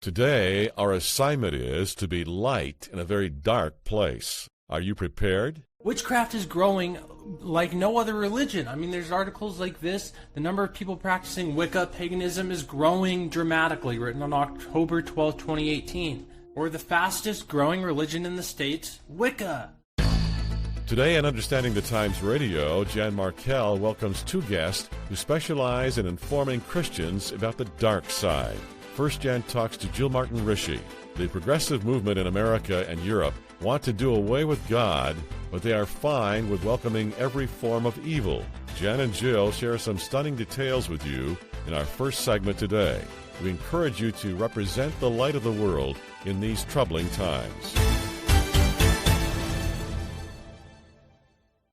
Today, our assignment is to be light in a very dark place. Are you prepared? Witchcraft is growing like no other religion. I mean, there's articles like this. The number of people practicing Wicca, paganism, is growing dramatically, written on October 12, 2018. We're the fastest growing religion in the States, Wicca. Today on Understanding the Times Radio, Jan Markell welcomes two guests who specialize in informing Christians about the dark side. First, Jan talks to Jill Martin Rishi. The progressive movement in America and Europe want to do away with God, but they are fine with welcoming every form of evil. Jan and Jill share some stunning details with you in our first segment today. We encourage you to represent the light of the world in these troubling times.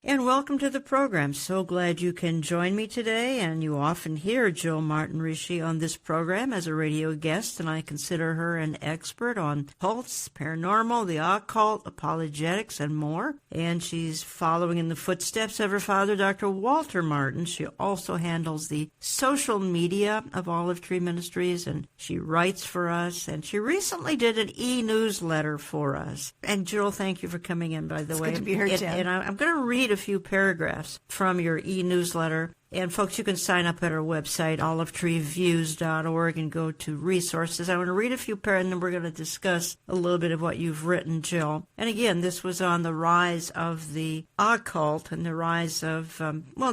And welcome to the program. So glad you can join me today. And you often hear Jill Martin Rishi on this program as a radio guest, and I consider her an expert on cults, paranormal, the occult, apologetics, and more. And she's following in the footsteps of her father, Dr. Walter Martin. She also handles the social media of Olive Tree Ministries, and she writes for us. And she recently did an e-newsletter for us. And Jill, thank you for coming in, by the way. It's good to be here, Jen. And I'm going to read a few paragraphs from your e-newsletter. And folks, you can sign up at our website, olivetreeviews.org, and go to resources. I want to read a few paragraphs, and then we're going to discuss a little bit of what you've written, Jill. And again, this was on the rise of the occult and the rise of,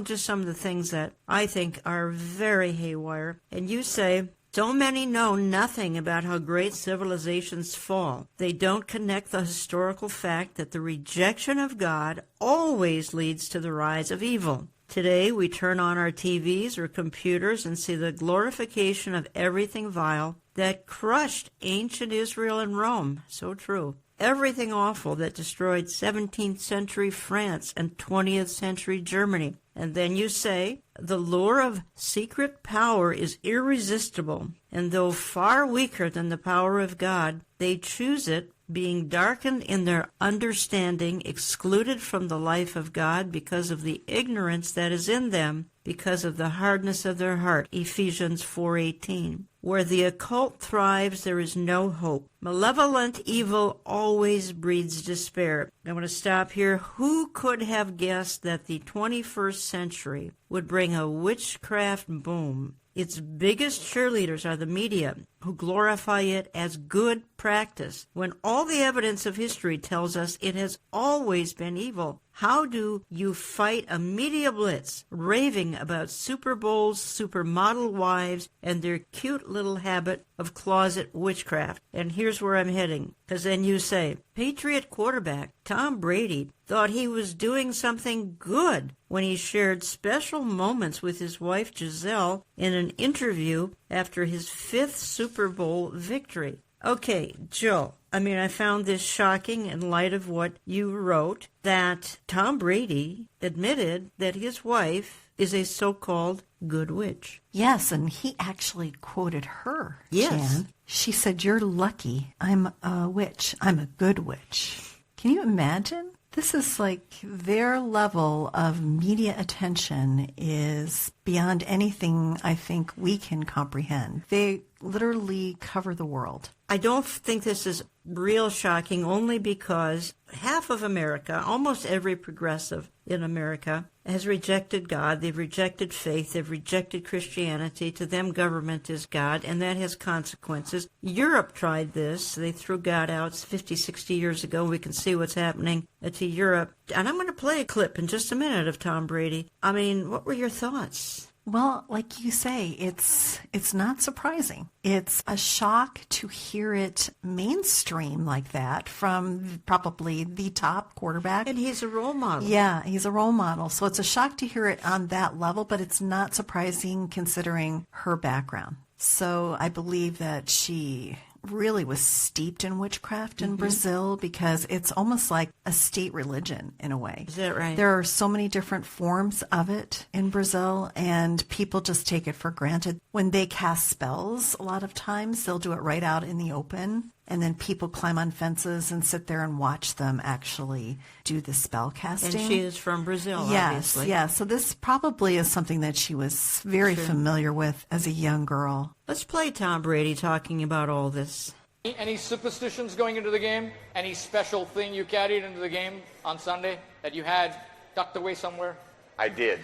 just some of the things that I think are very haywire. And you say, so many know nothing about how great civilizations fall. They don't connect the historical fact that the rejection of God always leads to the rise of evil. Today, we turn on our TVs or computers and see the glorification of everything vile that crushed ancient Israel and Rome. So true. Everything awful that destroyed 17th century France and 20th century Germany. And then you say, the lure of secret power is irresistible, and though far weaker than the power of God, they choose it, being darkened in their understanding, excluded from the life of God because of the ignorance that is in them, because of the hardness of their heart. Ephesians 4:18. Where the occult thrives, there is no hope. Malevolent evil always breeds despair. I want to stop here. Who could have guessed that the 21st century would bring a witchcraft boom? Its biggest cheerleaders are the media, who glorify it as good practice, when all the evidence of history tells us it has always been evil. How do you fight a media blitz raving about Super Bowls, supermodel wives, and their cute little habit of closet witchcraft? And here's where I'm heading, because then you say, Patriot quarterback Tom Brady thought he was doing something good when he shared special moments with his wife Giselle in an interview after his 5th Super Bowl victory. Okay, Jill, I found this shocking in light of what you wrote, that Tom Brady admitted that his wife is a so-called good witch. Yes, and he actually quoted her, Yes. Jan. She said, "You're lucky. I'm a witch. I'm a good witch." Can you imagine? This is like their level of media attention is beyond anything I think we can comprehend. They literally cover the world. I don't think this is real shocking, only because half of America, almost every progressive in America, has rejected God. They've rejected faith. They've rejected Christianity. To them, government is God, and that has consequences. Europe tried this. They threw God out 50, 60 years ago. We can see what's happening to Europe. And I'm going to play a clip in just a minute of Tom Brady. What were your thoughts? Well, like you say, it's not surprising. It's a shock to hear it mainstream like that from probably the top quarterback. And he's a role model. Yeah, he's a role model. So it's a shock to hear it on that level, but it's not surprising considering her background. So I believe that she really was steeped in witchcraft in Brazil, because it's almost like a state religion in a way. Is that right? There are so many different forms of it in Brazil, and people just take it for granted. When they cast spells, a lot of times they'll do it right out in the open. and then people climb on fences and sit there and watch them actually do the spell casting. And she is from Brazil, yes, obviously. Yes, so this probably is something that she was very familiar with as a young girl. Let's play Tom Brady talking about all this. Any superstitions going into the game? Any special thing you carried into the game on Sunday that you had tucked away somewhere? I did.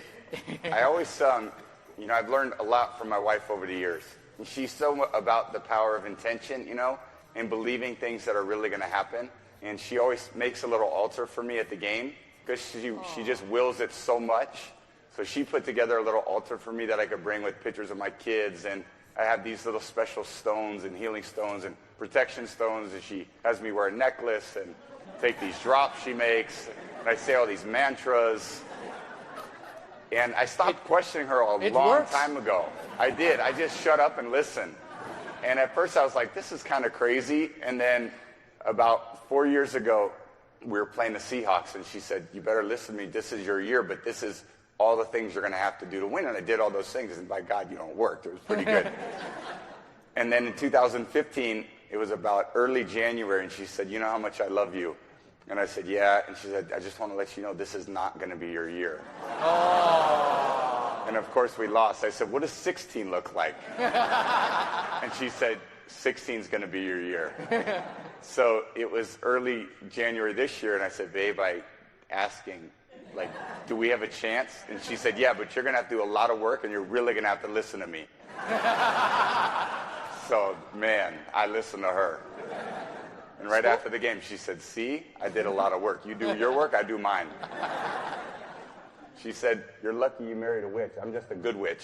I always, I've learned a lot from my wife over the years. She's so about the power of intention, and believing things that are really going to happen. And she always makes a little altar for me at the game because she just wills it so much. So she put together a little altar for me that I could bring with pictures of my kids. And I have these little special stones and healing stones and protection stones. And she has me wear a necklace and take these drops she makes. And I say all these mantras. And I stopped questioning her a long time ago. I did. I just shut up and listened. And at first I was like, this is kind of crazy. And then about 4 years ago, we were playing the Seahawks. And she said, you better listen to me. This is your year, but this is all the things you're going to have to do to win. And I did all those things. And by God, it worked. It was pretty good. And then in 2015, it was about early January. And she said, you know how much I love you? And I said, yeah. And she said, I just want to let you know this is not going to be your year. Oh. And of course we lost. I said, what does 16 look like? And she said, 16 is going to be your year. So it was early January this year. And I said, babe, asking, do we have a chance? And she said, yeah, but you're going to have to do a lot of work and you're really going to have to listen to me. So, man, I listened to her. And right after the game, she said, see, I did a lot of work. You do your work, I do mine. She said, you're lucky you married a witch. I'm just a good witch.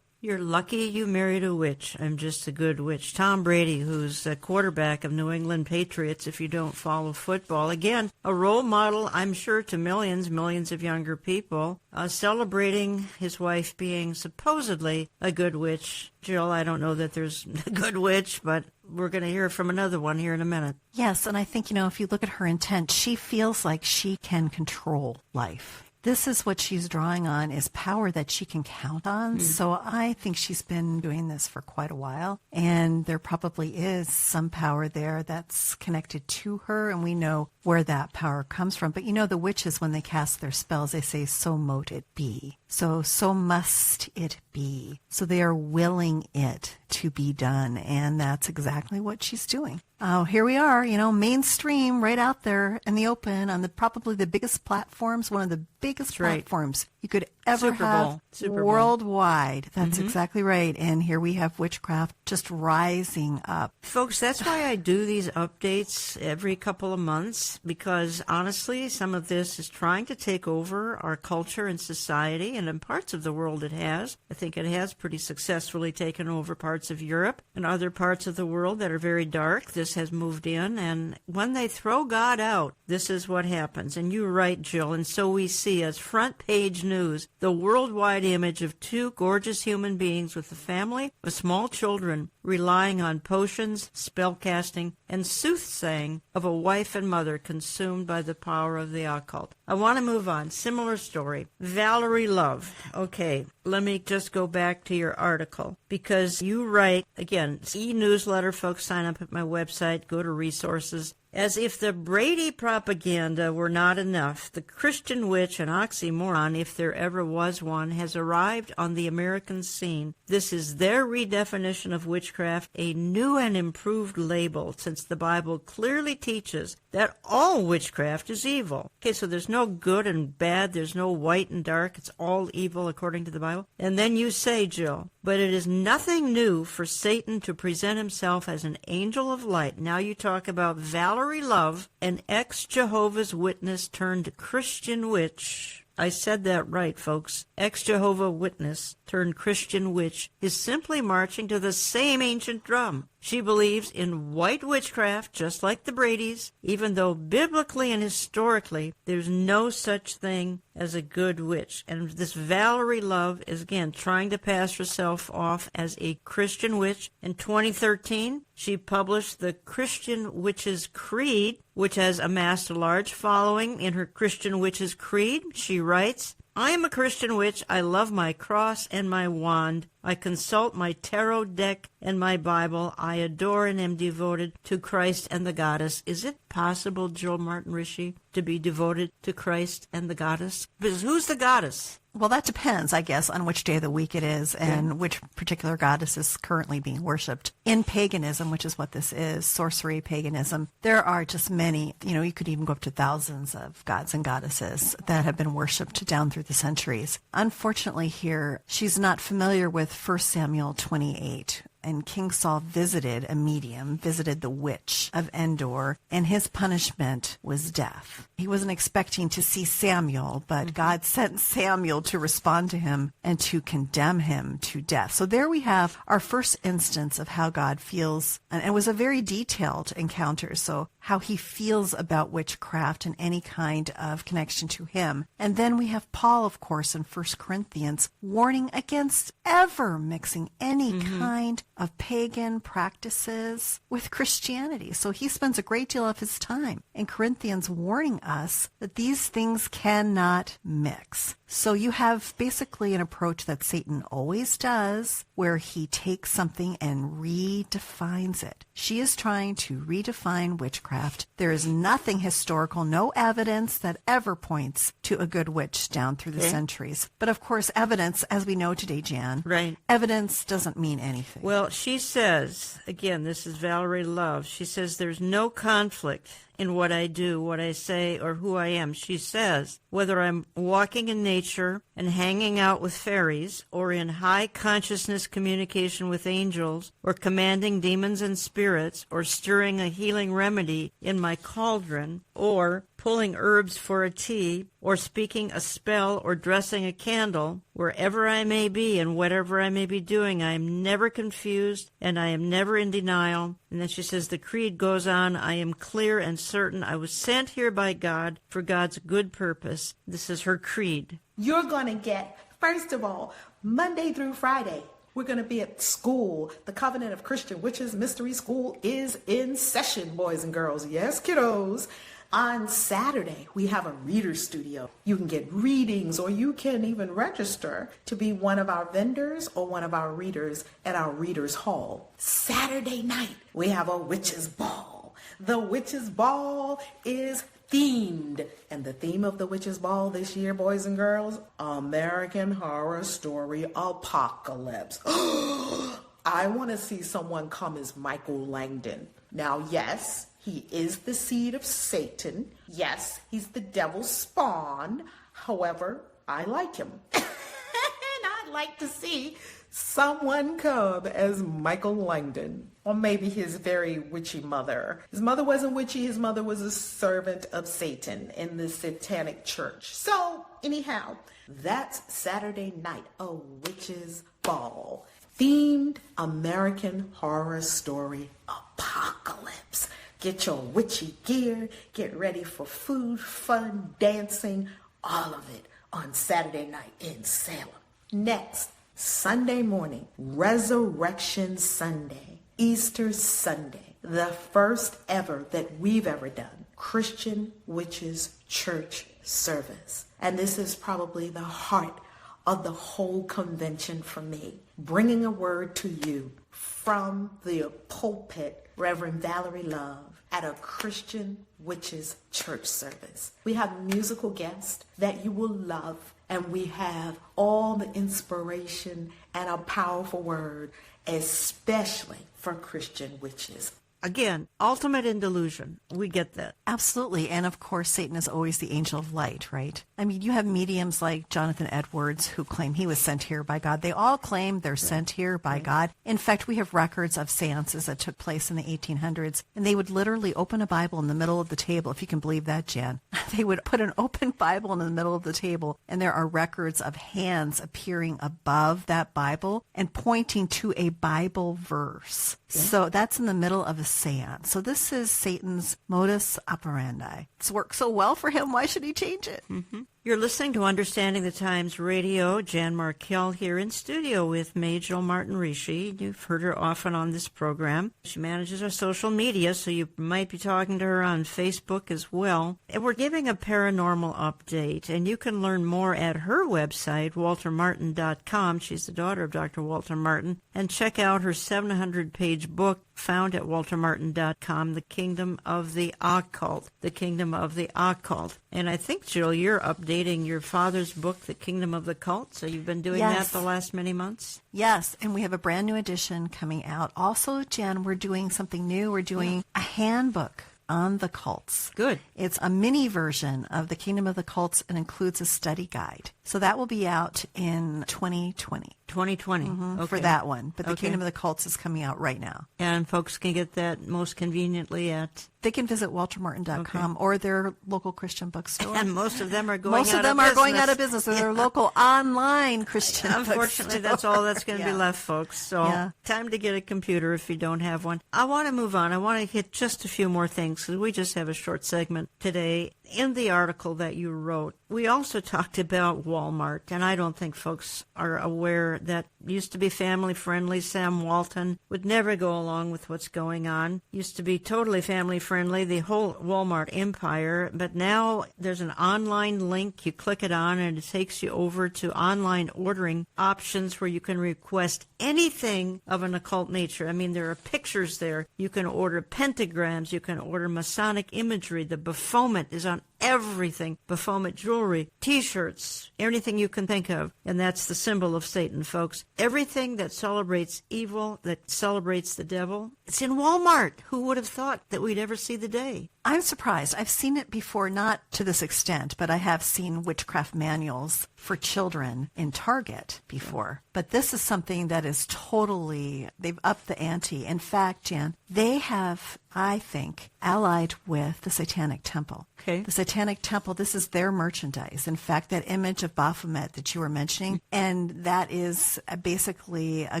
You're lucky you married a witch. I'm just a good witch. Tom Brady, who's a quarterback of New England Patriots, if you don't follow football. Again, a role model, I'm sure, to millions of younger people, celebrating his wife being supposedly a good witch. Jill, I don't know that there's a good witch, but we're going to hear from another one here in a minute. Yes, and I think, if you look at her intent, she feels like she can control life. This is what she's drawing on, is power that she can count on. So I think she's been doing this for quite a while. And there probably is some power there that's connected to her. And we know where that power comes from. But the witches, when they cast their spells, they say, so mote it be. So must it be. So they are willing it to be done. And that's exactly what she's doing. Oh, here we are, mainstream, right out there in the open on probably the biggest platforms, one of the biggest platforms you could ever have worldwide. That's exactly right. And here we have witchcraft just rising up. Folks, that's why I do these updates every couple of months, because honestly, some of this is trying to take over our culture and society, and in parts of the world it has. I think it has pretty successfully taken over parts of Europe and other parts of the world that are very dark. This has moved in, and when they throw God out, this is what happens. And you're right, Jill, and so we see as front page news the worldwide image of two gorgeous human beings with a family of small children relying on potions, spellcasting, and soothsaying of a wife and mother consumed by the power of the occult. I want to move on. Similar story. Valerie Love. Okay, let me just go back to your article, because you write, again, e-newsletter, folks, sign up at my website, go to resources. As if the Brady propaganda were not enough, the Christian witch, an oxymoron, if there ever was one, has arrived on the American scene. This is their redefinition of witchcraft, a new and improved label, since the Bible clearly teaches that all witchcraft is evil. Okay, so there's no good and bad, there's no white and dark, it's all evil according to the Bible. And then you say, Jill, but it is nothing new for Satan to present himself as an angel of light. Now you talk about Valerie Love, an ex-Jehovah's Witness turned Christian witch. I said that right, folks. Ex-Jehovah Witness turned Christian witch is simply marching to the same ancient drum. She believes in white witchcraft, just like the Bradys, even though biblically and historically there's no such thing as a good witch. And this Valerie Love is, again, trying to pass herself off as a Christian witch. In 2013, she published the Christian Witches Creed, which has amassed a large following. In her Christian Witches Creed, she writes, I am a Christian witch. I love my cross and my wand. I consult my tarot deck and my Bible. I adore and am devoted to Christ and the goddess. Is it possible, Jill Martin Rishi, to be devoted to Christ and the goddess? Because who's the goddess? Well, that depends, I guess, on which day of the week it is and which particular goddess is currently being worshipped. In paganism, which is what this is, sorcery, paganism, there are just many, you could even go up to thousands of gods and goddesses that have been worshipped down through the centuries. Unfortunately here, she's not familiar with 1 Samuel 28. And King Saul visited a medium, visited the witch of Endor, and his punishment was death. He wasn't expecting to see Samuel, but God sent Samuel to respond to him and to condemn him to death. So there we have our first instance of how God feels, and it was a very detailed encounter, so how he feels about witchcraft and any kind of connection to him. And then we have Paul, of course, in 1 Corinthians, warning against ever mixing any kind of pagan practices with Christianity. So he spends a great deal of his time in Corinthians warning us that these things cannot mix. So you have basically an approach that Satan always does, where he takes something and redefines it. She is trying to redefine witchcraft. There is nothing historical, no evidence that ever points to a good witch down through the centuries. But of course, evidence, as we know today, Jan, evidence doesn't mean anything. Well, she says, again, this is Valerie Love, she says there's no conflict in what I do, what I say, or who I am. She says, whether I'm walking in nature and hanging out with fairies, or in high consciousness communication with angels, or commanding demons and spirits, or stirring a healing remedy in my cauldron, or pulling herbs for a tea, or speaking a spell, or dressing a candle, wherever I may be and whatever I may be doing, I am never confused and I am never in denial. And then she says, the creed goes on, I am clear and certain I was sent here by God for God's good purpose. This is her creed. You're going to get, first of all, Monday through Friday, we're going to be at school. The Covenant of Christian Witches Mystery School is in session, boys and girls. Yes, kiddos. On Saturday, we have a reader studio. You can get readings, or you can even register to be one of our vendors or one of our readers at our Readers Hall. Saturday night, we have a witches' ball. The witches' ball is themed. And the theme of the witches' ball this year, boys and girls, American Horror Story Apocalypse. I want to see someone come as Michael Langdon. Now, yes, he is the seed of Satan. Yes, he's the devil's spawn. However, I like him. And I'd like to see someone come as Michael Langdon. Or maybe his very witchy mother. His mother wasn't witchy. His mother was a servant of Satan in the satanic church. So, anyhow, that's Saturday night, a witch's ball. Themed American Horror Story Apocalypse. Get your witchy gear, get ready for food, fun, dancing, all of it on Saturday night in Salem. Next, Sunday morning, Resurrection Sunday, Easter Sunday, the first ever that we've ever done, Christian Witches Church service. And this is probably the heart of the whole convention for me, bringing a word to you from the pulpit, Reverend Valerie Love, at a Christian Witches Church service. We have musical guests that you will love, and we have all the inspiration and a powerful word, especially for Christian witches. Again, ultimate in delusion. We get that. Absolutely. And of course, Satan is always the angel of light, right? I mean, you have mediums like Jonathan Edwards who claim he was sent here by God. They all claim they're sent here by God. In fact, we have records of seances that took place in the 1800s, and they would literally open a Bible in the middle of the table, if you can believe that, Jan. They would put an open Bible in the middle of the table, and there are records of hands appearing above that Bible and pointing to a Bible verse. Yeah. So that's in the middle of a seance. So this is Satan's modus operandi. It's worked so well for him. Why should he change it? Mm-hmm. You're listening to Understanding the Times Radio. Jan Markell here in studio with May Jill Martin Rishi. You've heard her often on this program. She manages our social media, so you might be talking to her on Facebook as well. And we're giving a paranormal update, and you can learn more at her website, waltermartin.com. She's the daughter of Dr. Walter Martin. And check out her 700-page book found at waltermartin.com, The Kingdom of the Occult. The Kingdom of the Occult. And I think, Jill, you're updating your father's book, The Kingdom of the Cult. So you've been doing that the last many months? Yes, and we have a brand new edition coming out. Also, Jen, we're doing something new. We're doing a handbook on the cults. Good. It's a mini version of The Kingdom of the Cults and includes a study guide. So that will be out in 2020. 2020. Okay. For that one. But The Kingdom of the Cults is coming out right now. And folks can get that most conveniently at... They can visit waltermartin.com or their local Christian bookstore. And most of them are going out of business. Most of them are going out of business. So their local online Christian Unfortunately, that's all that's going to be left, folks. So time to get a computer if you don't have one. I want to move on. I want to hit just a few more things because we just have a short segment today. In the article that you wrote, we also talked about Walmart, and I don't think folks are aware that used to be family-friendly. Sam Walton would never go along with what's going on. Used to be totally family-friendly, the whole Walmart empire, but now there's an online link. You click it on, and it takes you over to online ordering options where you can request anything of an occult nature. I mean, there are pictures there. You can order pentagrams. You can order Masonic imagery. The Baphomet is on everything. Baphomet jewelry, T-shirts, anything you can think of. And that's the symbol of Satan, folks. Everything that celebrates evil, that celebrates the devil, it's in Walmart. Who would have thought that we'd ever see the day? I'm surprised. I've seen it before, not to this extent, but I have seen witchcraft manuals for children in Target before. But this is something that is totally, they've upped the ante. In fact, Jan, they have, I think, allied with the Satanic Temple. Okay. The Satanic Temple, this is their merchandise. In fact, that image of Baphomet that you were mentioning, and that is basically a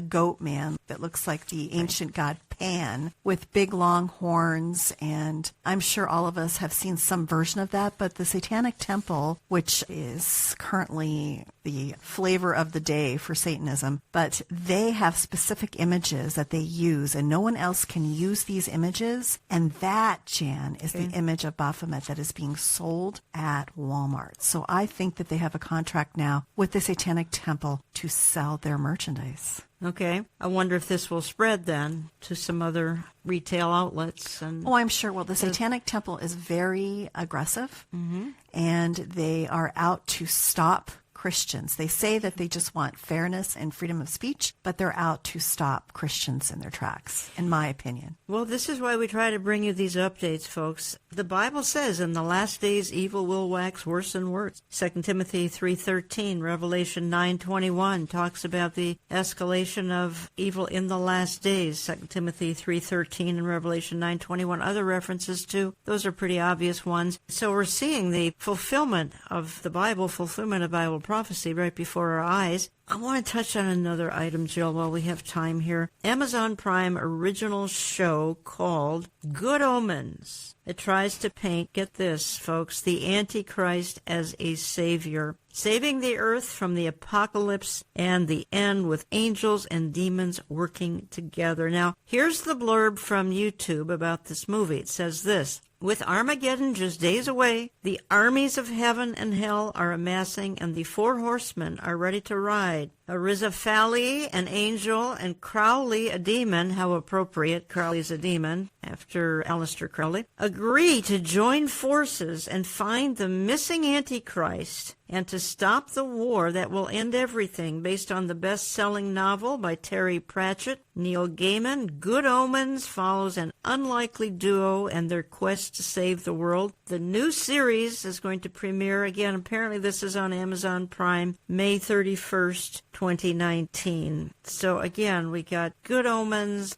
goat man that looks like the ancient god Pan with big long horns, and I'm sure all of us have seen some version of that, but the Satanic Temple, which is currently the flavor of the day for Satanism, but they have specific images that they use, and no one else can use these images, and that, Jan, is the image of Baphomet that is being sold at Walmart. So I think that they have a contract now with the Satanic Temple to sell their merchandise. Okay. I wonder if this will spread then to some other retail outlets. And I'm sure. Well, the Satanic Temple is very aggressive, and they are out to stop Christians. They say that they just want fairness and freedom of speech, but they're out to stop Christians in their tracks, in my opinion. Well, this is why we try to bring you these updates, folks. The Bible says in the last days evil will wax worse and worse. 2 Timothy 3:13, Revelation 9:21 talks about the escalation of evil in the last days. 2 Timothy 3:13 and Revelation 9:21. Other references too. Those are pretty obvious ones. So we're seeing the fulfillment of the Bible, fulfillment of Bible prophecy right before our eyes. I want to touch on another item, Jill, while we have time here. Amazon Prime original show called Good Omens. It tries to paint, get this, folks, the Antichrist as a savior, saving the earth from the apocalypse and the end with angels and demons working together. Now, here's the blurb from YouTube about this movie. It says this: with Armageddon just days away, the armies of heaven and hell are amassing, and the four horsemen are ready to ride. Arizophali, an angel, and Crowley, a demon, how appropriate, Crowley's a demon, after Aleister Crowley, agree to join forces and find the missing Antichrist and to stop the war that will end everything, based on the best-selling novel by Terry Pratchett, Neil Gaiman. Good Omens follows an unlikely duo and their quest to save the world. The new series is going to premiere again. Apparently this is on Amazon Prime, May 31st, 2019. So again, we got Good Omens.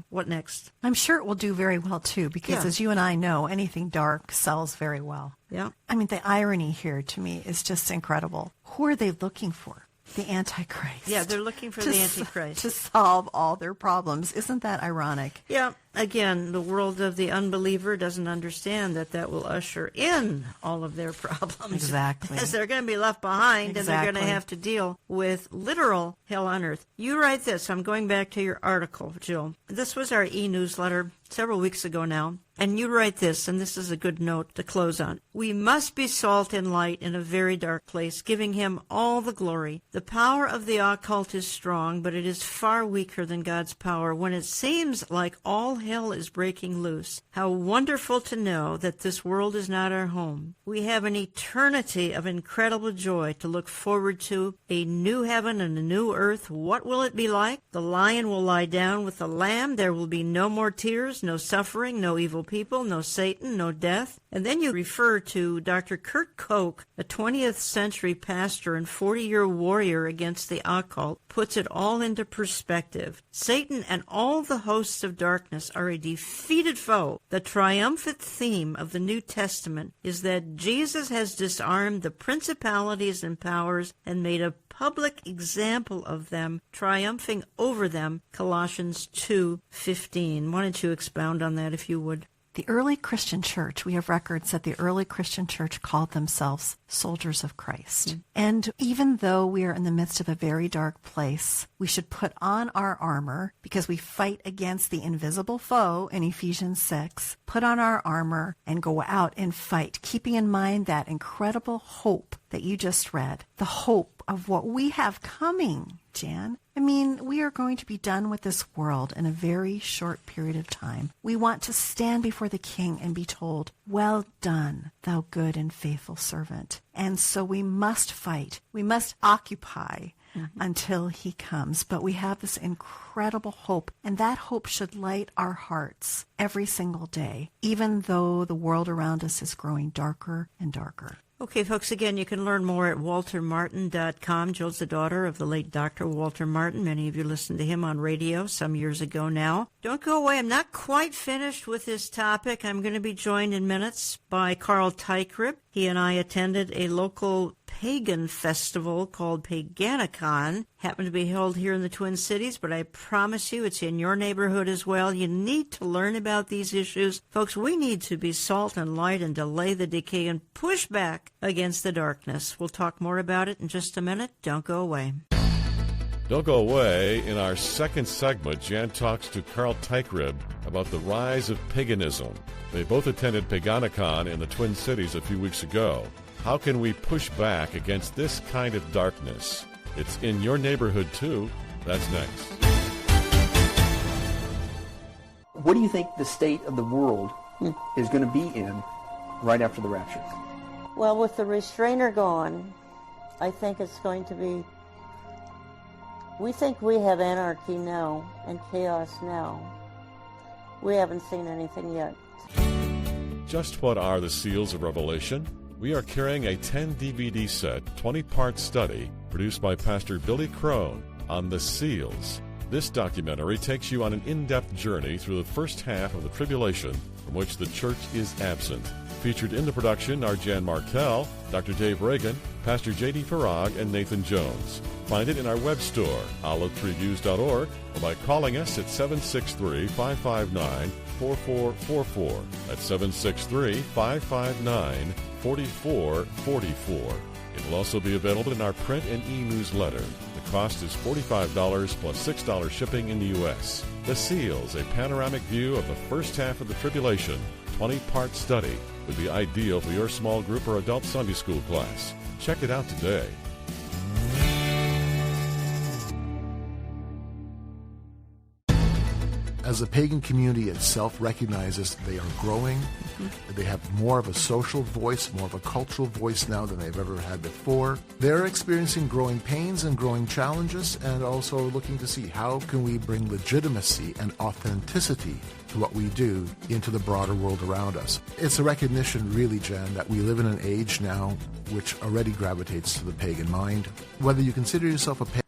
What next? I'm sure it will do very well too, because as you and I know, anything dark sells very well. Yeah. I mean, the irony here to me is just incredible. Who are they looking for? The Antichrist. Yeah, they're looking for the Antichrist. To solve all their problems. Isn't that ironic? Yeah. again, the world of the unbeliever doesn't understand that will usher in all of their problems. Exactly. Because they're going to be left behind, and they're going to Exactly. have to deal with literal hell on earth. You write this. I'm going back to your article, Jill. This was our e-newsletter several weeks ago now. And you write this, and this is a good note to close on. We must be salt and light in a very dark place, giving him all the glory. The power of the occult is strong, but it is far weaker than God's power. When it seems like all hell is breaking loose, how wonderful to know that this world is not our home. We have an eternity of incredible joy to look forward to, a new heaven and a new earth. What will it be like? The lion will lie down with the lamb. There will be no more tears, no suffering, no evil people, no Satan, no death. And then you refer to Dr. Kurt Koch, a 20th century pastor and 40-year warrior against the occult, puts it all into perspective. Satan and all the hosts of darkness are a defeated foe. The triumphant theme of the New Testament is that Jesus has disarmed the principalities and powers and made a public example of them, triumphing over them. Colossians 2:15. Why don't you expound on that, if you would? The early Christian church, we have records that the early Christian church called themselves soldiers of Christ. And even though we are in the midst of a very dark place, we should put on our armor because we fight against the invisible foe in Ephesians 6. Put on our armor and go out and fight, keeping in mind that incredible hope that you just read, the hope of what we have coming, Jan. I mean, we are going to be done with this world in a very short period of time. We want to stand before the King and be told, well done, thou good and faithful servant. And so we must fight. We must occupy until he comes. But we have this incredible hope, and that hope should light our hearts every single day, even though the world around us is growing darker and darker. Okay, folks, again, you can learn more at waltermartin.com. Jill's the daughter of the late Dr. Walter Martin. Many of you listened to him on radio some years ago now. Don't go away. I'm not quite finished with this topic. I'm going to be joined in minutes by Carl Teichrieb. He and I attended a local pagan festival called Paganicon. Happened to be held here in the Twin Cities, but I promise you it's in your neighborhood as well. You need to learn about these issues. Folks, we need to be salt and light and delay the decay and push back against the darkness. We'll talk more about it in just a minute. Don't go away. Don't go away. In our second segment, Jan talks to Carl Teichrieb about the rise of paganism. They both attended Paganicon in the Twin Cities a few weeks ago. How can we push back against this kind of darkness? It's in your neighborhood, too. That's next. What do you think the state of the world is going to be in right after the rapture? Well, with the restrainer gone, I think it's going to be... We think we have anarchy now and chaos now. We haven't seen anything yet. Just what are the seals of Revelation? We are carrying a 10-DVD set, 20-part study produced by Pastor Billy Crone on the seals. This documentary takes you on an in-depth journey through the first half of the tribulation from which the church is absent. Featured in the production are Jan Markell, Dr. Dave Reagan, Pastor J.D. Farag, and Nathan Jones. Find it in our web store, olivetreeviews.org, or by calling us at 763-559-4444. That's 763-559-4444. It will also be available in our print and e-newsletter. The cost is $45 plus $6 shipping in the U.S. The Seals, a panoramic view of the first half of the tribulation, 20-part study, would be ideal for your small group or adult Sunday school class. Check it out today. As the pagan community itself recognizes they are growing, they have more of a social voice, more of a cultural voice now than they've ever had before. They're experiencing growing pains and growing challenges, and also looking to see how can we bring legitimacy and authenticity to what we do into the broader world around us. It's a recognition, really, Jan, that we live in an age now which already gravitates to the pagan mind. Whether you consider yourself a pagan...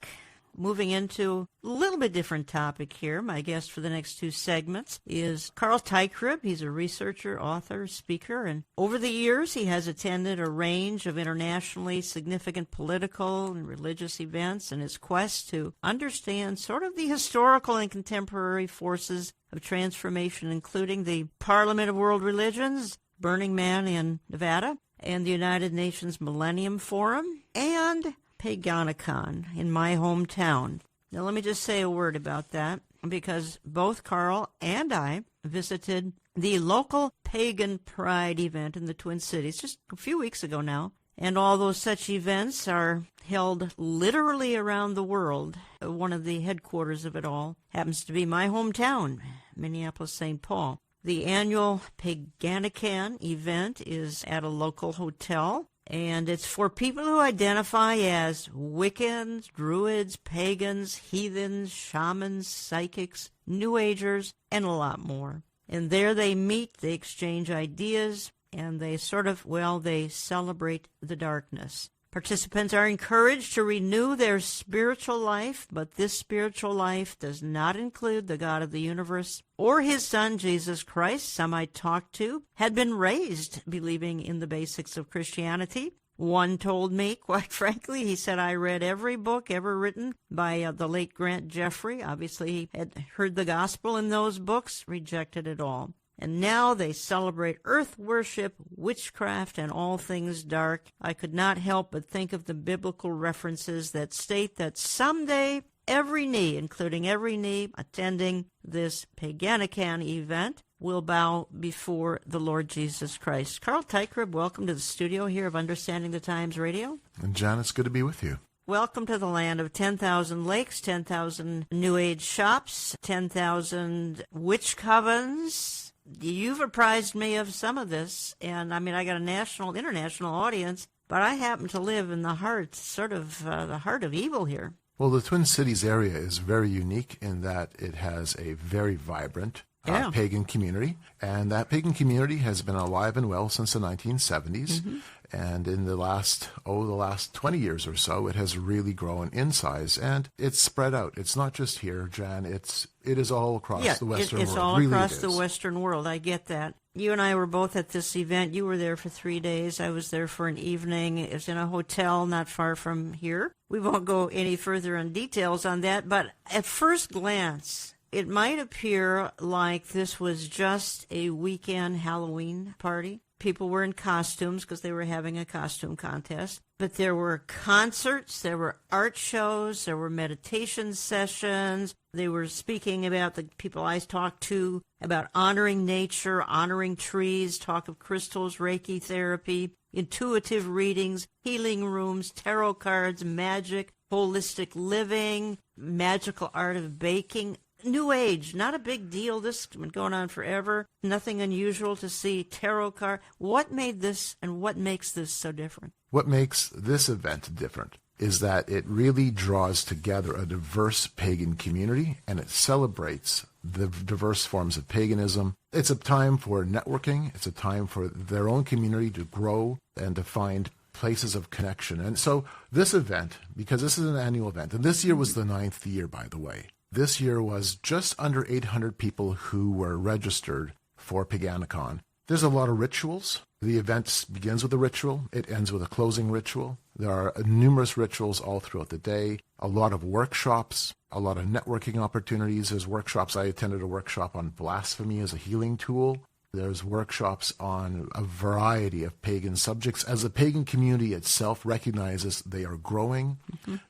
moving into a little bit different topic here. My guest for the next two segments is Carl Teichrieb. He's a researcher, author, speaker, and over the years he has attended a range of internationally significant political and religious events in his quest to understand sort of the historical and contemporary forces of transformation, including the Parliament of World Religions, Burning Man in Nevada, and the United Nations Millennium Forum, and Paganicon in my hometown. Now, let me just say a word about that, because both Carl and I visited the local Pagan Pride event in the Twin Cities just a few weeks ago now. And although such events are held literally around the world, one of the headquarters of it all happens to be my hometown, Minneapolis, St. Paul. The annual Paganicon event is at a local hotel, and it's for people who identify as Wiccans, Druids, Pagans, Heathens, Shamans, Psychics, New Agers, and a lot more. And there they meet, they exchange ideas, and they they celebrate the darkness. Participants are encouraged to renew their spiritual life, but this spiritual life does not include the God of the universe or his Son, Jesus Christ. Some I talked to had been raised believing in the basics of Christianity. One told me, quite frankly, he said, I read every book ever written by the late Grant Jeffrey. Obviously, he had heard the gospel in those books, rejected it all. And now they celebrate earth worship, witchcraft, and all things dark. I could not help but think of the biblical references that state that someday every knee, including every knee attending this Paganicon event, will bow before the Lord Jesus Christ. Carl Teichrieb, welcome to the studio here of Understanding the Times Radio. And John, it's good to be with you. Welcome to the land of 10,000 lakes, 10,000 New Age shops, 10,000 witch covens. You've apprised me of some of this, and I mean, I got a international audience, but I happen to live in the heart, the heart of evil here. Well, the Twin Cities area is very unique in that it has a very vibrant pagan community, and that pagan community has been alive and well since the 1970s. Mm-hmm. And in the last 20 years or so, it has really grown in size, and it's spread out. It's not just here, Jan. It is all across the Western world. It's all across the Western world. I get that. You and I were both at this event. You were there for 3 days. I was there for an evening. It was in a hotel not far from here. We won't go any further in details on that, but at first glance, it might appear like this was just a weekend Halloween party. People were in costumes because they were having a costume contest. But there were concerts, there were art shows, there were meditation sessions. They were speaking about, the people I talked to, about honoring nature, honoring trees, talk of crystals, Reiki therapy, intuitive readings, healing rooms, tarot cards, magic, holistic living, magical art of baking. New Age, not a big deal. This has been going on forever. Nothing unusual to see. Tarot card. What made this and what makes this so different? What makes this event different is that it really draws together a diverse pagan community, and it celebrates the diverse forms of paganism. It's a time for networking. It's a time for their own community to grow and to find places of connection. And so this event, because this is an annual event, and this year was the 9th year, by the way. This year was just under 800 people who were registered for Paganicon. There's a lot of rituals. The event begins with a ritual. It ends with a closing ritual. There are numerous rituals all throughout the day, a lot of workshops, a lot of networking opportunities. There's workshops. I attended a workshop on blasphemy as a healing tool. There's workshops on a variety of pagan subjects. As the pagan community itself recognizes they are growing,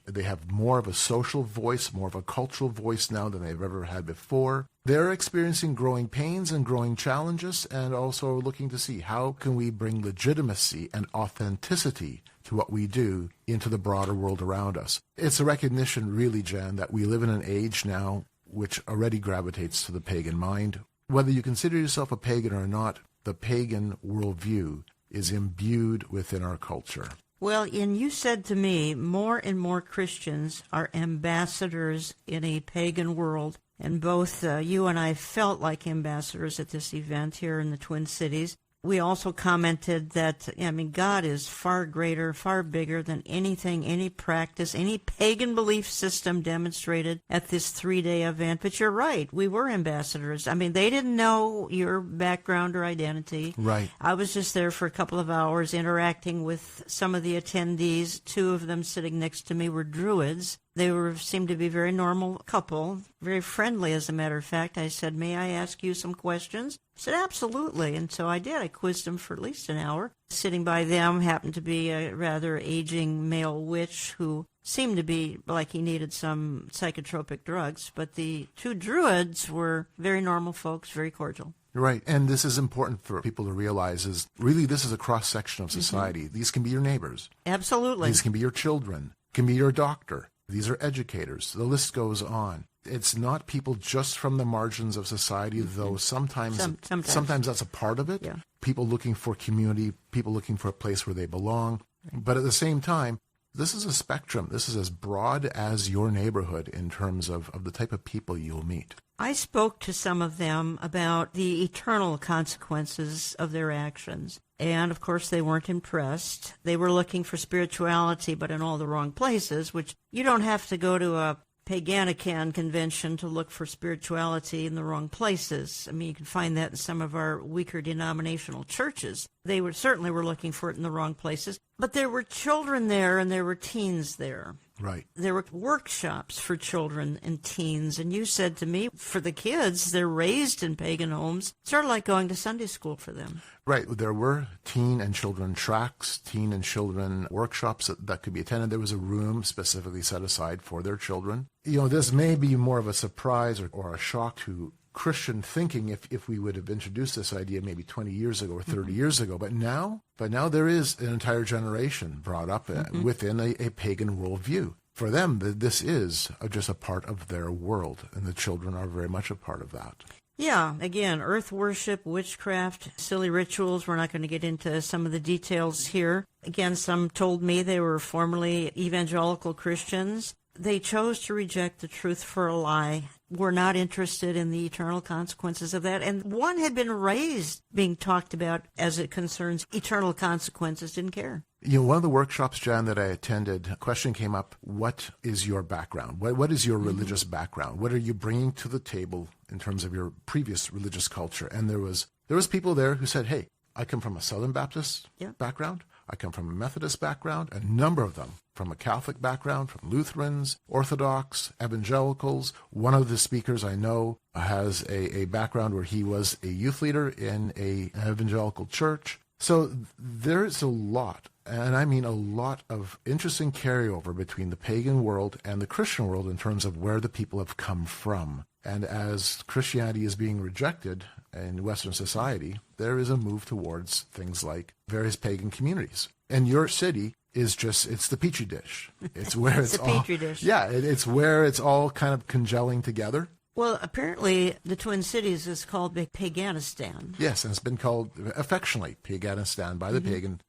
they have more of a social voice, more of a cultural voice now than they've ever had before. They're experiencing growing pains and growing challenges, and also looking to see how can we bring legitimacy and authenticity to what we do into the broader world around us. It's a recognition, really, Jan, that we live in an age now which already gravitates to the pagan mind. Whether you consider yourself a pagan or not, the pagan worldview is imbued within our culture. Well, and you said to me, more and more Christians are ambassadors in a pagan world. And both you and I felt like ambassadors at this event here in the Twin Cities. We also commented that, God is far greater, far bigger than anything, any practice, any pagan belief system demonstrated at this 3-day event. But you're right. We were ambassadors. They didn't know your background or identity. Right. I was just there for a couple of hours interacting with some of the attendees. 2 of them sitting next to me were Druids. They seemed to be a very normal couple, very friendly, as a matter of fact. I said, may I ask you some questions? He said, absolutely. And so I did. I quizzed him for at least an hour. Sitting by them happened to be a rather aging male witch who seemed to be like he needed some psychotropic drugs. But the 2 Druids were very normal folks, very cordial. Right. And this is important for people to realize is really this is a cross-section of society. These can be your neighbors. Absolutely. These can be your children. Can be your doctor. These are educators. The list goes on. It's not people just from the margins of society, though sometimes that's a part of it. Yeah. People looking for community, people looking for a place where they belong. But at the same time, this is a spectrum. This is as broad as your neighborhood in terms of the type of people you'll meet. I spoke to some of them about the eternal consequences of their actions. And, of course, they weren't impressed. They were looking for spirituality, but in all the wrong places, which you don't have to go to a Paganican convention to look for spirituality in the wrong places. You can find that in some of our weaker denominational churches. They certainly were looking for it in the wrong places. But there were children there and there were teens there. Right. There were workshops for children and teens. And you said to me, for the kids, they're raised in pagan homes. It's sort of like going to Sunday school for them. Right. There were teen and children tracks, teen and children workshops that could be attended. There was a room specifically set aside for their children. This may be more of a surprise or a shock to Christian thinking if we would have introduced this idea maybe 20 years ago or 30 years ago. But now there is an entire generation brought up within a pagan worldview. For them, this is just a part of their world, and the children are very much a part of that. Yeah, again, earth worship, witchcraft, silly rituals. We're not going to get into some of the details here. Again, some told me they were formerly evangelical Christians. They chose to reject the truth for a lie. Were not interested in the eternal consequences of that. And one had been raised being talked about as it concerns eternal consequences, didn't care. One of the workshops, Jan, that I attended, a question came up, what is your background? What is your religious background? What are you bringing to the table in terms of your previous religious culture? And there was people there who said, hey, I come from a Southern Baptist background. I come from a Methodist background, a number of them from a Catholic background, from Lutherans, Orthodox, evangelicals. One of the speakers I know has a background where he was a youth leader in an evangelical church. So there's a lot, and I mean a lot of interesting carryover between the pagan world and the Christian world in terms of where the people have come from. And as Christianity is being rejected in Western society, there is a move towards things like various pagan communities. And your city is it's the petri dish. It's where it's a petri dish. Yeah, it's where it's all kind of congealing together. Well, apparently the Twin Cities is called Paganistan. Yes, and it's been called affectionately Paganistan by the pagan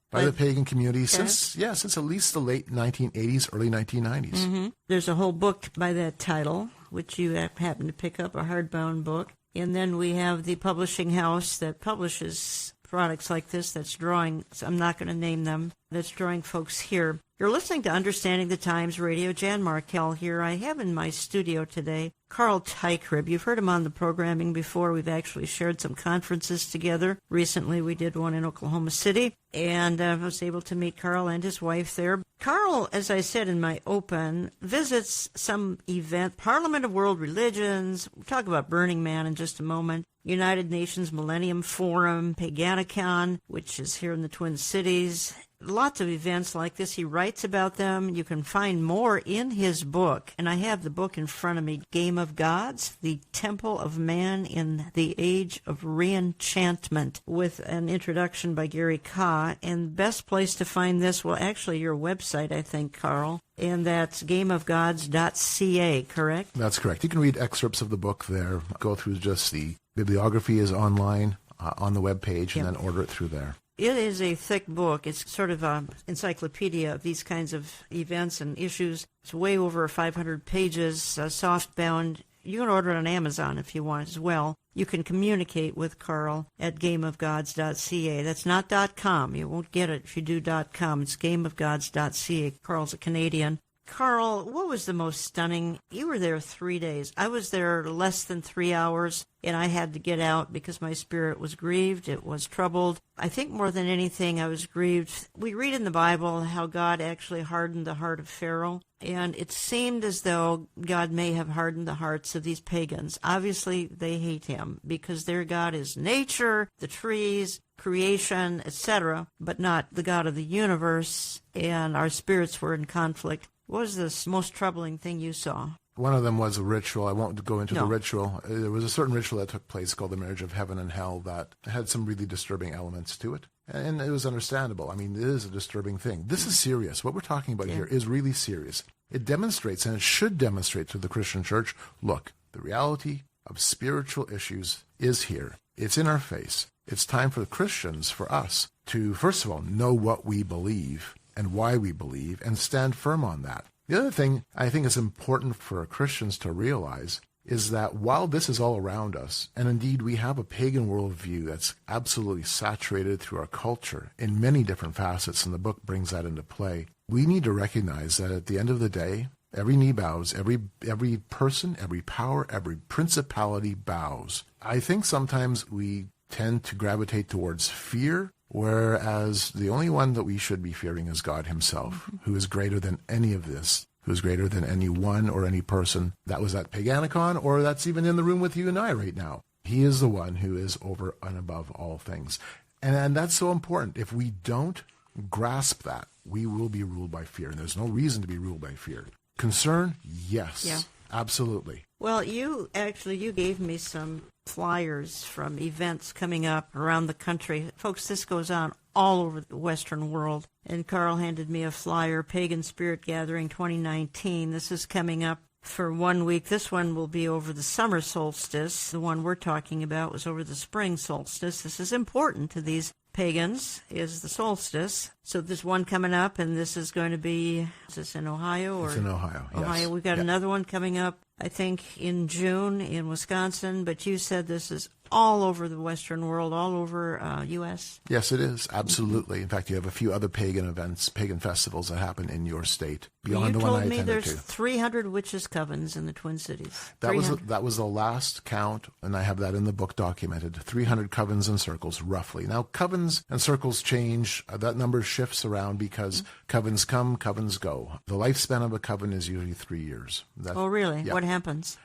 community since at least the late 1980s, early 1990s. Mm-hmm. There's a whole book by that title, which you happen to pick up, a hardbound book. And then we have the publishing house that publishes products like this that's drawing, I'm not going to name them, that's drawing folks here. You're listening to Understanding the Times Radio. Jan Markell here. I have in my studio today Carl Teichribb. You've heard him on the programming before. We've actually shared some conferences together. Recently we did one in Oklahoma City, and I was able to meet Carl and his wife there. Carl, as I said in my open, visits some event, Parliament of World Religions. We'll talk about Burning Man in just a moment. United Nations Millennium Forum, Paganistan, which is here in the Twin Cities. Lots of events like this. He writes about them. You can find more in his book. And I have the book in front of me, Game of Gods, The Temple of Man in the Age of Reenchantment, with an introduction by Gary Kah. And best place to find this, well, actually your website, I think, Carl. And that's gameofgods.ca, correct? That's correct. You can read excerpts of the book there. Go through just the bibliography is online on the webpage, and then order it through there. It is a thick book. It's sort of an encyclopedia of these kinds of events and issues. It's way over 500 pages, softbound. You can order it on Amazon if you want as well. you can communicate with Carl at gameofgods.ca. That's not .com. You won't get it if you do .com. It's gameofgods.ca. Carl's a Canadian. Carl, what was the most stunning? You were there 3 days. I was there less than 3 hours, and I had to get out because my spirit was grieved. It was troubled. I think more than anything, I was grieved. We read in the Bible how God actually hardened the heart of Pharaoh, and it seemed as though God may have hardened the hearts of these pagans. Obviously, they hate him because their God is nature, the trees, creation, etc., but not the God of the universe, and our spirits were in conflict. What was the most troubling thing you saw? One of them was a ritual. I won't go into the ritual. There was a certain ritual that took place called the marriage of heaven and hell that had some really disturbing elements to it. And it was understandable. I mean, it is a disturbing thing. This is serious. What we're talking about here is really serious. It demonstrates, and it should demonstrate to the Christian church, look, the reality of spiritual issues is here. It's in our face. It's time for the Christians, for us, to, first of all, know what we believe and why we believe, and stand firm on that. The other thing I think is important for Christians to realize is that while this is all around us, and indeed we have a pagan worldview that's absolutely saturated through our culture in many different facets, and the book brings that into play, we need to recognize that at the end of the day, every knee bows, every person, every power, every principality bows. I think sometimes we tend to gravitate towards fear, whereas the only one that we should be fearing is God himself, who is greater than any of this, who is greater than any one or any person that was at Paganicon or that's even in the room with you and I right now. He is the one who is over and above all things. And that's so important. If we don't grasp that, we will be ruled by fear. And there's no reason to be ruled by fear. Concern? Yes. Yeah. Absolutely. Well, you gave me some flyers from events coming up around the country. Folks, this goes on all over the Western world. And Carl handed me a flyer, Pagan Spirit Gathering 2019. This is coming up for 1 week. This one will be over the summer solstice. The one we're talking about was over the spring solstice. This is important to these pagans, is the solstice. So there's one coming up, and this is going to be, is this in Ohio? Or? It's in Ohio, yes. Ohio. We've got another one coming up, I think, in June in Wisconsin, but you said this is all over the Western world, all over U.S.? Yes, it is. Absolutely. In fact, you have a few other pagan events, pagan festivals that happen in your state beyond the one I attended to. You told me there's 300 witches' covens in the Twin Cities. That was the last count, and I have that in the book documented. 300 covens and circles, roughly. Now, covens and circles change. That number shifts around because covens come, covens go. The lifespan of a coven is usually 3 years. Oh, really? Yeah. What happens?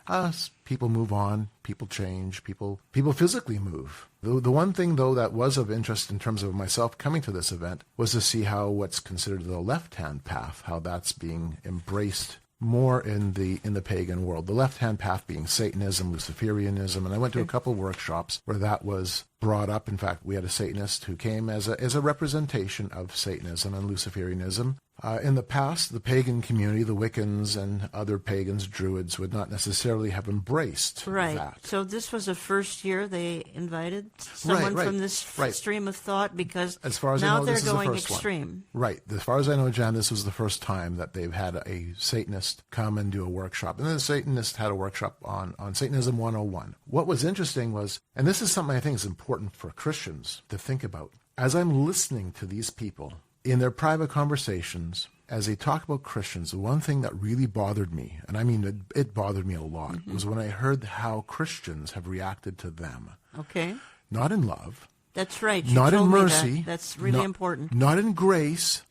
People move on, people change, people physically move. The one thing, though, that was of interest in terms of myself coming to this event was to see how what's considered the left-hand path, how that's being embraced more in the pagan world. The left-hand path being Satanism, Luciferianism, and I went to a couple workshops where that was brought up. In fact, we had a Satanist who came as a representation of Satanism and Luciferianism. In the past, the pagan community, the Wiccans and other pagans, Druids, would not necessarily have embraced that. So this was the first year they invited someone from this stream of thought, because as far as now I know, they're this is going the first extreme. One. Right. As far as I know, Jan, this was the first time that they've had a Satanist come and do a workshop. And then the Satanist had a workshop on Satanism 101. What was interesting was, and this is something I think is important for Christians to think about, as I'm listening to these people in their private conversations, as they talk about Christians, the one thing that really bothered me, and I mean it bothered me a lot, was when I heard how Christians have reacted to them. Okay. Not in love. That's right. Not in mercy. That's really important. Not in grace,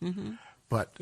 but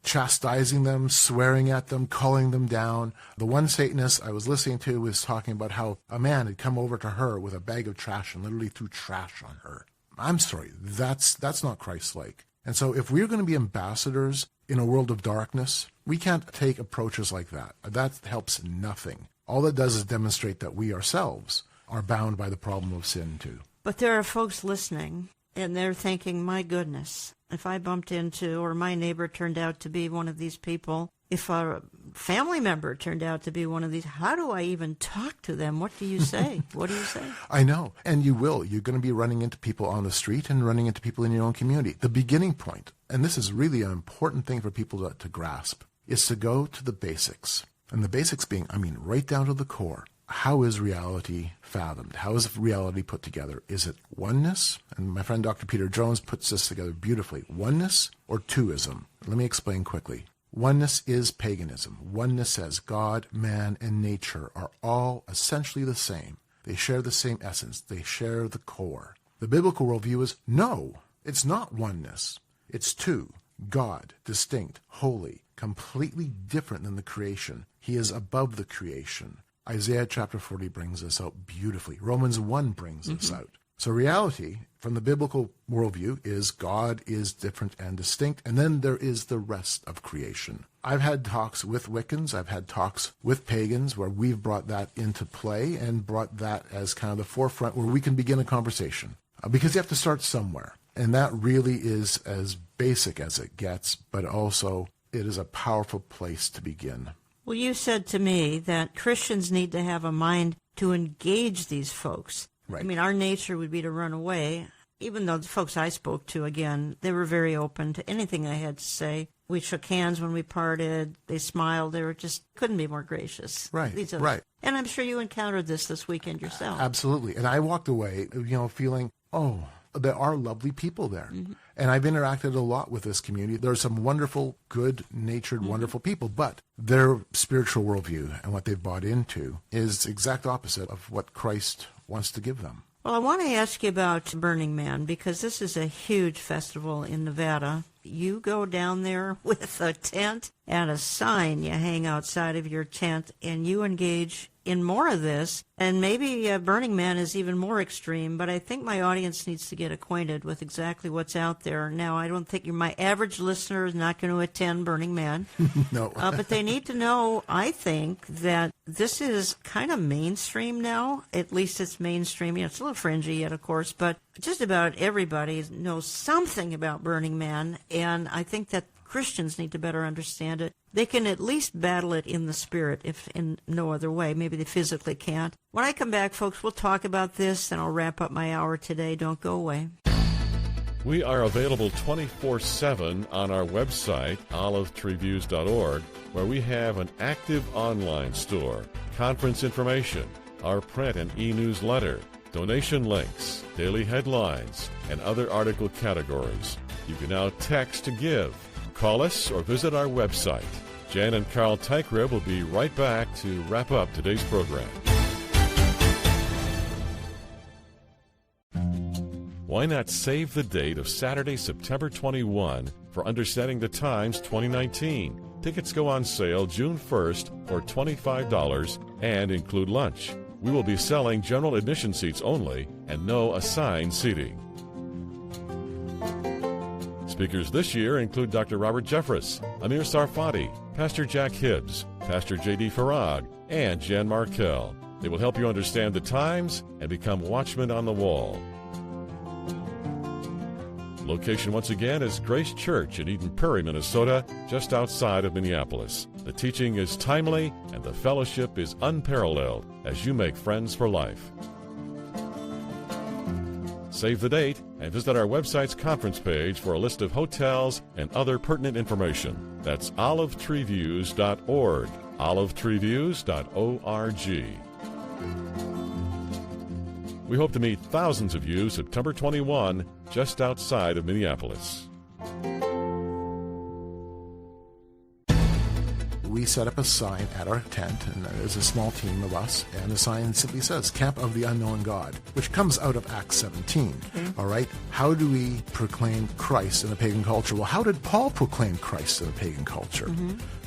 chastising them, swearing at them, calling them down. The one Satanist I was listening to was talking about how a man had come over to her with a bag of trash and literally threw trash on her. I'm sorry, that's not Christ-like. And so if we're going to be ambassadors in a world of darkness, we can't take approaches like that. That helps nothing. All that does is demonstrate that we ourselves are bound by the problem of sin too. But there are folks listening, and they're thinking, my goodness, if I bumped into, or my neighbor turned out to be one of these people, if a family member turned out to be one of these, how do I even talk to them? What do you say? What do you say? I know. And you will. You're going to be running into people on the street and running into people in your own community. The beginning point, and this is really an important thing for people to grasp, is to go to the basics. And the basics being, right down to the core. how is reality fathomed? How is reality put together? Is it oneness? And my friend Dr. Peter Jones puts this together beautifully. Oneness or twoism? Let me explain quickly. Oneness is paganism. Oneness says God, man, and nature are all essentially the same. They share the same essence. They share the core. The biblical worldview is no, it's not oneness. It's two. God, distinct, holy, completely different than the creation. He is above the creation. Isaiah chapter 40 brings this out beautifully. Romans 1 brings this out. So reality, from the biblical worldview, is God is different and distinct, and then there is the rest of creation. I've had talks with Wiccans, I've had talks with pagans where we've brought that into play and brought that as kind of the forefront where we can begin a conversation. Because you have to start somewhere. And that really is as basic as it gets, but also it is a powerful place to begin. Well, you said to me that Christians need to have a mind to engage these folks. Right. I mean, our nature would be to run away. Even though the folks I spoke to, again, they were very open to anything I had to say. We shook hands when we parted. They smiled. They were just couldn't be more gracious. Right, right. And I'm sure you encountered this weekend yourself. Absolutely. And I walked away, feeling, oh, there are lovely people there. Mm-hmm. And I've interacted a lot with this community. There are some wonderful, good-natured, wonderful people, but their spiritual worldview and what they've bought into is the exact opposite of what Christ wants to give them. Well, I want to ask you about Burning Man, because this is a huge festival in Nevada. You go down there with a tent and a sign you hang outside of your tent, and you engage in more of this. And maybe Burning Man is even more extreme, but I think my audience needs to get acquainted with exactly what's out there. Now, I don't think my average listener is not going to attend Burning Man. No. But they need to know, I think, that this is kind of mainstream now. At least it's mainstream. It's a little fringy yet, of course, but just about everybody knows something about Burning Man, and I think that Christians need to better understand it. They can at least battle it in the spirit, if in no other way. Maybe they physically can't. When I come back, folks, we'll talk about this, and I'll wrap up my hour today. Don't go away. We are available 24/7 on our website, olivetreeviews.org, where we have an active online store, conference information, our print and e-newsletter, donation links, daily headlines, and other article categories. You can now text to give. Call us or visit our website. Jan and Carl Teichrieb will be right back to wrap up today's program. Why not save the date of Saturday, September 21 for Understanding the Times 2019? Tickets go on sale June 1st for $25 and include lunch. We will be selling general admission seats only and no assigned seating. Speakers this year include Dr. Robert Jeffress, Amir Sarfati, Pastor Jack Hibbs, Pastor J.D. Farag, and Jan Markell. They will help you understand the times and become watchmen on the wall. Location once again is Grace Church in Eden Prairie, Minnesota, just outside of Minneapolis. The teaching is timely and the fellowship is unparalleled as you make friends for life. Save the date and visit our website's conference page for a list of hotels and other pertinent information. That's olivetreeviews.org, olivetreeviews.org. We hope to meet thousands of you September 21, just outside of Minneapolis. We set up a sign at our tent, and there's a small team of us, and the sign simply says, Camp of the Unknown God, which comes out of Acts 17. All right? How do we proclaim Christ in a pagan culture? Well, how did Paul proclaim Christ in a pagan culture?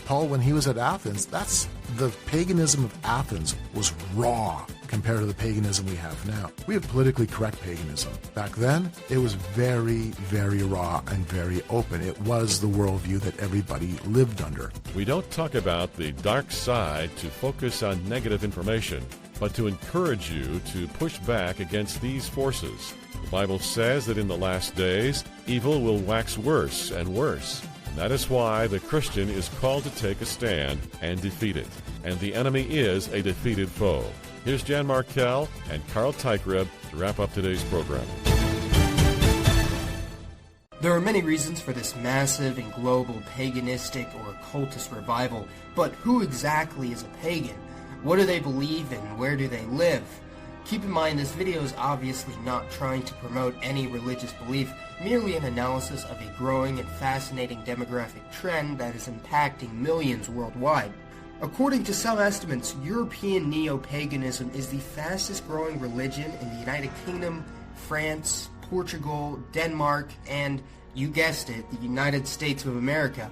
Paul, when he was at Athens, the paganism of Athens was raw compared to the paganism we have now. We have politically correct paganism. Back then, it was very, very raw and very open. It was the worldview that everybody lived under. We don't talk about the dark side to focus on negative information, but to encourage you to push back against these forces. The Bible says that in the last days, evil will wax worse and worse. That is why the Christian is called to take a stand and defeat it. And the enemy is a defeated foe. Here's Jan Markell and Carl Teichrieb to wrap up today's program. There are many reasons for this massive and global paganistic or occultist revival, but who exactly is a pagan? What do they believe and where do they live? Keep in mind this video is obviously not trying to promote any religious belief, merely an analysis of a growing and fascinating demographic trend that is impacting millions worldwide. According to some estimates, European neo-paganism is the fastest growing religion in the United Kingdom, France, Portugal, Denmark, and, you guessed it, the United States of America.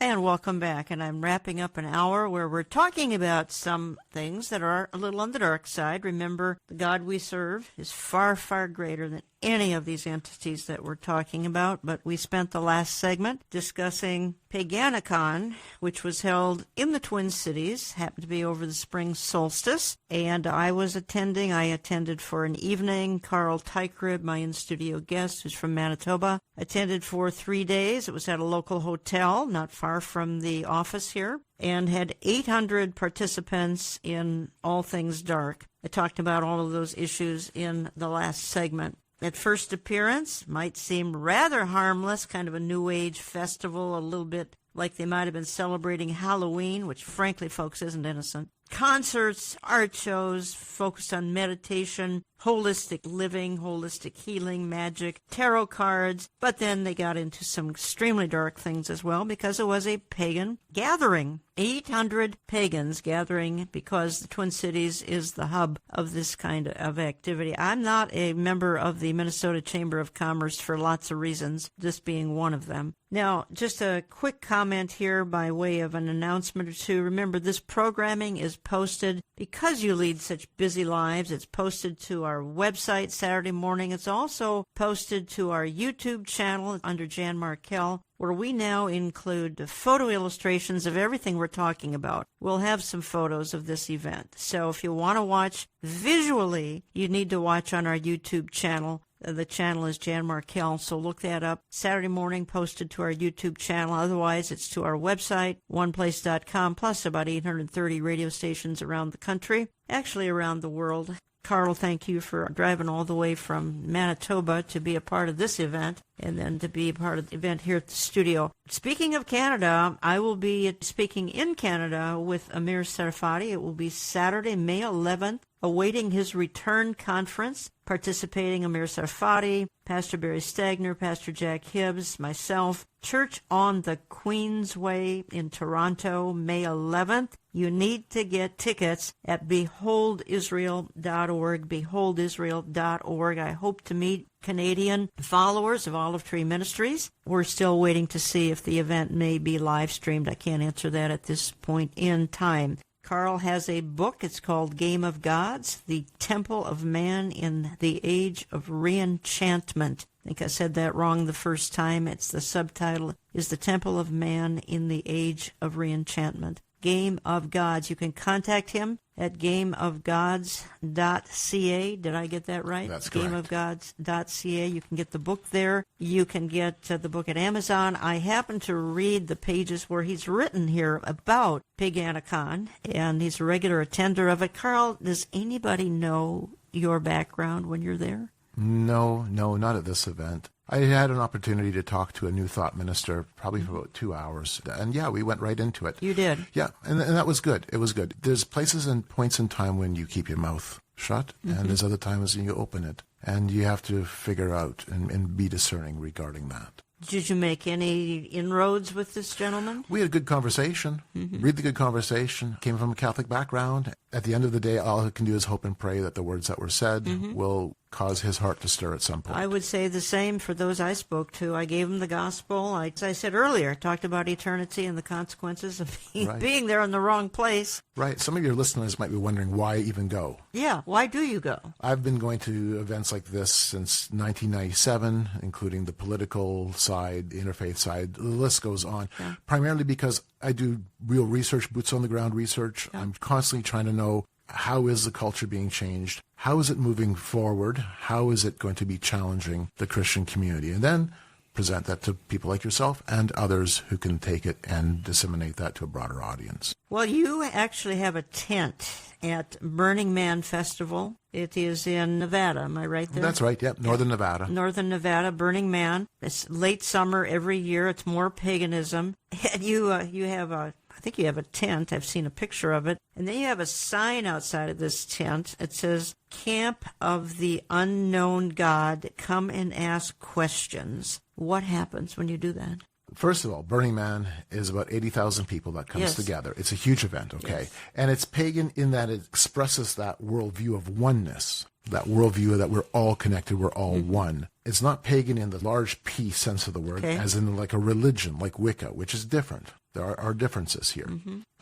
And welcome back. And I'm wrapping up an hour where we're talking about some things that are a little on the dark side. Remember, the God we serve is far, far greater than any of these entities that we're talking about. But we spent the last segment discussing Paganicon, which was held in the Twin Cities, happened to be over the spring solstice. And I attended for an evening. Carl Teichrid, my in-studio guest, who's from Manitoba, attended for 3 days. It was at a local hotel, not far from the office here, and had 800 participants in all things dark. I talked about all of those issues in the last segment. At first appearance, might seem rather harmless, kind of a New Age festival, a little bit like they might have been celebrating Halloween, which frankly, folks, isn't innocent. Concerts, art shows focused on meditation, holistic living, holistic healing, magic, tarot cards. But then they got into some extremely dark things as well because it was a pagan gathering. 800 pagans gathering because the Twin Cities is the hub of this kind of activity. I'm not a member of the Minnesota Chamber of Commerce for lots of reasons, this being one of them. Now, just a quick comment here by way of an announcement or two. Remember, this programming is posted because you lead such busy lives. It's posted to our website Saturday morning. It's also posted to our YouTube channel under Jan Markell, where we now include photo illustrations of everything we're talking about. We'll have some photos of this event. So if you want to watch visually, you need to watch on our YouTube channel. The channel is Jan Markell, so look that up. Saturday morning, posted to our YouTube channel. Otherwise, it's to our website, oneplace.com, plus about 830 radio stations around the country, actually around the world. Carl, thank you for driving all the way from Manitoba to be a part of this event and then to be a part of the event here at the studio. Speaking of Canada, I will be speaking in Canada with Amir Sarfati. It will be Saturday, May 11th, awaiting his return conference. Participating Amir Sarfati, Pastor Barry Stagner, Pastor Jack Hibbs, myself. Church on the Queensway in Toronto, May 11th. You need to get tickets at beholdisrael.org, beholdisrael.org. I hope to meet Canadian followers of Olive Tree Ministries. We're still waiting to see if the event may be live streamed. I can't answer that at this point in time. Carl has a book. It's called Game of Gods, The Temple of Man in the Age of Reenchantment. I think I said that wrong the first time. It's the subtitle is The Temple of Man in the Age of Reenchantment. Game of Gods. You can contact him at gameofgods.ca. Did I get that right? That's correct. Gameofgods.ca. You can get the book there. You can get the book at Amazon. I happen to read the pages where he's written here about Paganicon, and he's a regular attender of it. Carl, does anybody know your background when you're there? No, not at this event. I had an opportunity to talk to a New Thought minister probably for about 2 hours. And yeah, we went right into it. You did? Yeah, and that was good. It was good. There's places and points in time when you keep your mouth shut, and there's other times when you open it. And you have to figure out and be discerning regarding that. Did you make any inroads with this gentleman? We had a good conversation, really good conversation. Came from a Catholic background. At the end of the day, all I can do is hope and pray that the words that were said will cause his heart to stir at some point. I would say the same for those I spoke to. I gave them the gospel. As I said earlier, talked about eternity and the consequences of being there in the wrong place. Right. Some of your listeners might be wondering why even go. Yeah. Why do you go? I've been going to events like this since 1997, including the political side, the interfaith side. The list goes on. Yeah. Primarily because I do real research, boots on the ground research. Yeah. I'm constantly trying to know, how is the culture being changed? How is it moving forward? How is it going to be challenging the Christian community? And then present that to people like yourself and others who can take it and disseminate that to a broader audience. Well, you actually have a tent at Burning Man Festival. It is in Nevada. Am I right there? That's right, yep. Northern Nevada. Northern Nevada, Burning Man. It's late summer every year. It's more paganism. And you have a I think you have a tent. I've seen a picture of it. And then you have a sign outside of this tent. It says, Camp of the Unknown God, come and ask questions. What happens when you do that? First of all, Burning Man is about 80,000 people that comes together. It's a huge event, okay? Yes. And it's pagan in that it expresses that worldview of oneness, that worldview that we're all connected, we're all one. It's not pagan in the large P sense of the word, as in like a religion, like Wicca, which is different. There are differences here.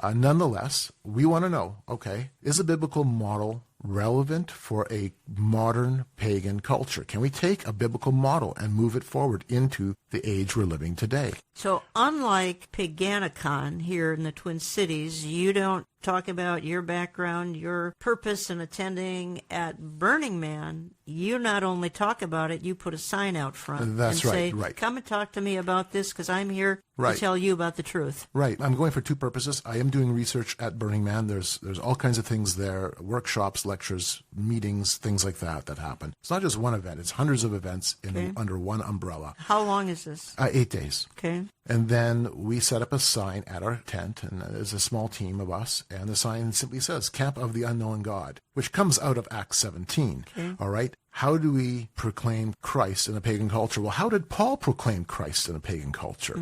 Nonetheless, we want to know, okay, is a biblical model relevant for a modern pagan culture? Can we take a biblical model and move it forward into the age we're living today? So unlike Paganicon here in the Twin Cities, you don't talk about your background, your purpose in attending. At Burning Man, you not only talk about it, you put a sign out front. That's and right, say, right. Come and talk to me about this because I'm here to tell you about the truth. Right. I'm going for two purposes. I am doing research at Burning Man. There's all kinds of things there, workshops, lectures, meetings, things like that happen. It's not just one event. It's hundreds of events under one umbrella. How long is this? 8 days. Okay. And then we set up a sign at our tent, and there's a small team of us, and the sign simply says, Camp of the Unknown God, which comes out of Acts 17. Okay. All right? How do we proclaim Christ in a pagan culture? Well, how did Paul proclaim Christ in a pagan culture?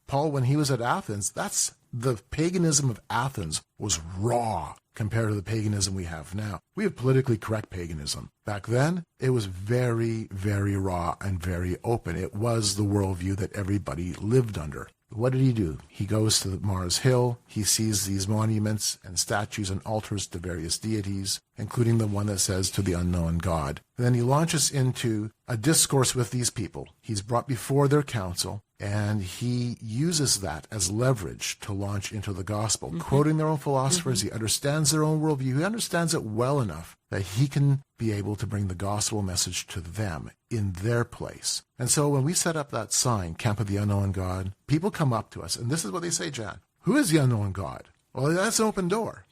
Paul, when he was at Athens, the paganism of Athens was raw compared to the paganism we have now. We have politically correct paganism. Back then, it was very, very raw and very open. It was the worldview that everybody lived under. What did he do? He goes to Mars Hill. He sees these monuments and statues and altars to various deities, including the one that says to the unknown God. And then he launches into a discourse with these people. He's brought before their council, and he uses that as leverage to launch into the gospel, quoting their own philosophers. He understands their own worldview. He understands it well enough that he can be able to bring the gospel message to them in their place. And so when we set up that sign, Camp of the Unknown God, people come up to us, and this is what they say, Jan. Who is the unknown God? Well, that's an open door.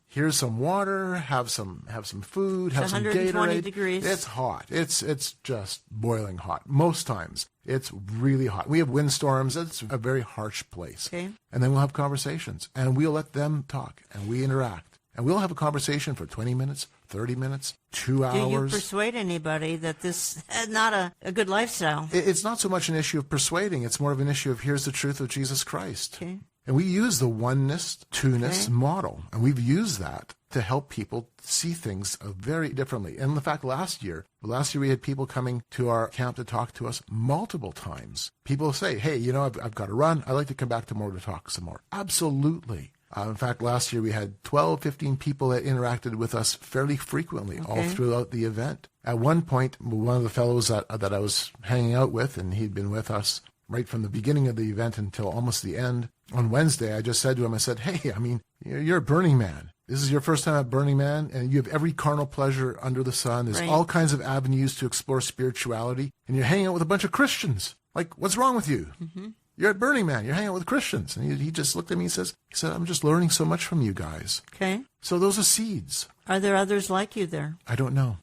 Here's some water, have some food, have some Gatorade. 120 degrees. It's hot. It's just boiling hot. Most times, it's really hot. We have windstorms. It's a very harsh place. Okay. And then we'll have conversations, and we'll let them talk, and we interact. And we'll have a conversation for 20 minutes, 30 minutes, 2 hours. Do you persuade anybody that this is not a good lifestyle? It's not so much an issue of persuading. It's more of an issue of here's the truth of Jesus Christ. Okay. And we use the oneness, two-ness model, and we've used that to help people see things very differently. And in fact, last year we had people coming to our camp to talk to us multiple times. People say, hey, I've got to run. I'd like to come back tomorrow to talk some more. Absolutely. In fact, last year we had 12, 15 people that interacted with us fairly frequently all throughout the event. At one point, one of the fellows that I was hanging out with, and he'd been with us right from the beginning of the event until almost the end, on Wednesday, I just said to him, I said, hey, you're a Burning Man. This is your first time at Burning Man, and you have every carnal pleasure under the sun. There's all kinds of avenues to explore spirituality, and you're hanging out with a bunch of Christians. Like, what's wrong with you? You're at Burning Man. You're hanging out with Christians. And he just looked at me and he said, I'm just learning so much from you guys. Okay. So those are seeds. Are there others like you there? I don't know.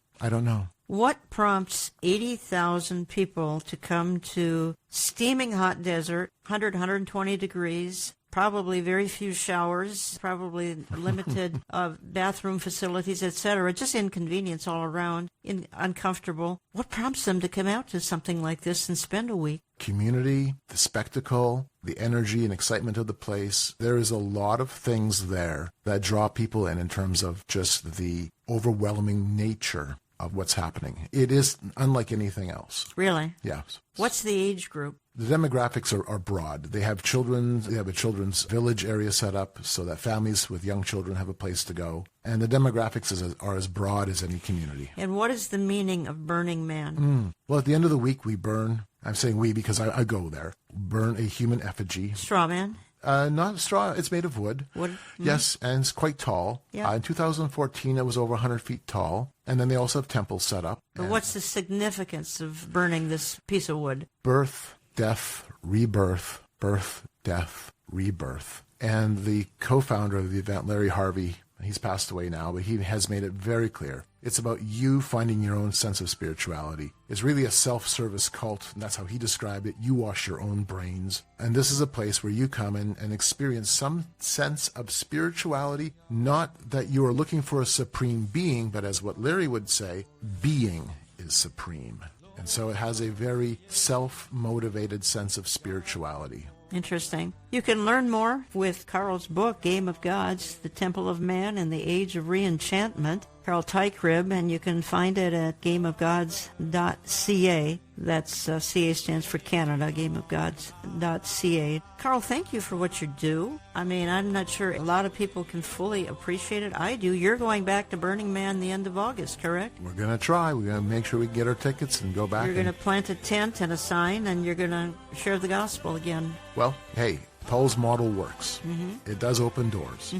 What prompts 80,000 people to come to steaming hot desert, 100, 120 degrees, probably very few showers, probably limited bathroom facilities, etc., just inconvenience all around, uncomfortable. What prompts them to come out to something like this and spend a week? Community, the spectacle, the energy and excitement of the place. There is a lot of things there that draw people in terms of just the overwhelming nature of what's happening. It is unlike anything else. Really? Yes. What's the age group? The demographics are broad. They have children. They have a children's village area set up so that families with young children have a place to go. And the demographics are as broad as any community. And what is the meaning of Burning Man? Well, at the end of the week, we burn. I'm saying we because I go there. Burn a human effigy. Straw man? Not straw. It's made of wood. Wood? Yes, and it's quite tall. Yeah. In 2014, it was over 100 feet tall. And then they also have temples set up. But what's the significance of burning this piece of wood? Birth, death, rebirth, birth, death, rebirth. And the co-founder of the event, Larry Harvey, he's passed away now, but he has made it very clear It's about you finding your own sense of spirituality. It's really a self-service cult, and that's how he described it. You wash your own brains. And this is a place where you come in and experience some sense of spirituality, not that you are looking for a supreme being, but as what Larry would say, being is supreme. And so it has a very self-motivated sense of spirituality. Interesting. You can learn more with Carl's book, Game of Gods, The Temple of Man and the Age of Reenchantment, Carl Tykrib, and you can find it at gameofgods.ca. That's CA stands for Canada, gameofgods.ca. Carl, thank you for what you do. I mean, I'm not sure a lot of people can fully appreciate it. I do. You're going back to Burning Man the end of August, correct? We're going to try. We're going to make sure we get our tickets and go back. You're going to plant a tent and a sign, and you're going to share the gospel again. Well, hey, Paul's model works. It does open doors.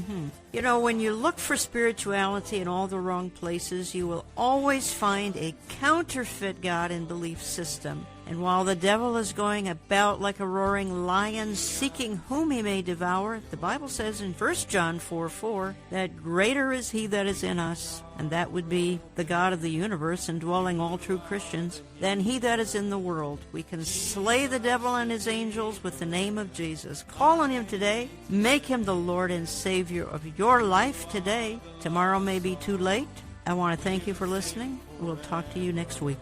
You know, when you look for spirituality in all the wrong places, you will always find a counterfeit God and belief system. And while the devil is going about like a roaring lion, seeking whom he may devour, the Bible says in 1 John 4:4 that greater is he that is in us, and that would be the God of the universe indwelling all true Christians, than he that is in the world. We can slay the devil and his angels with the name of Jesus. Call on him today. Make him the Lord and Savior of your life today. Tomorrow may be too late. I want to thank you for listening. We'll talk to you next week.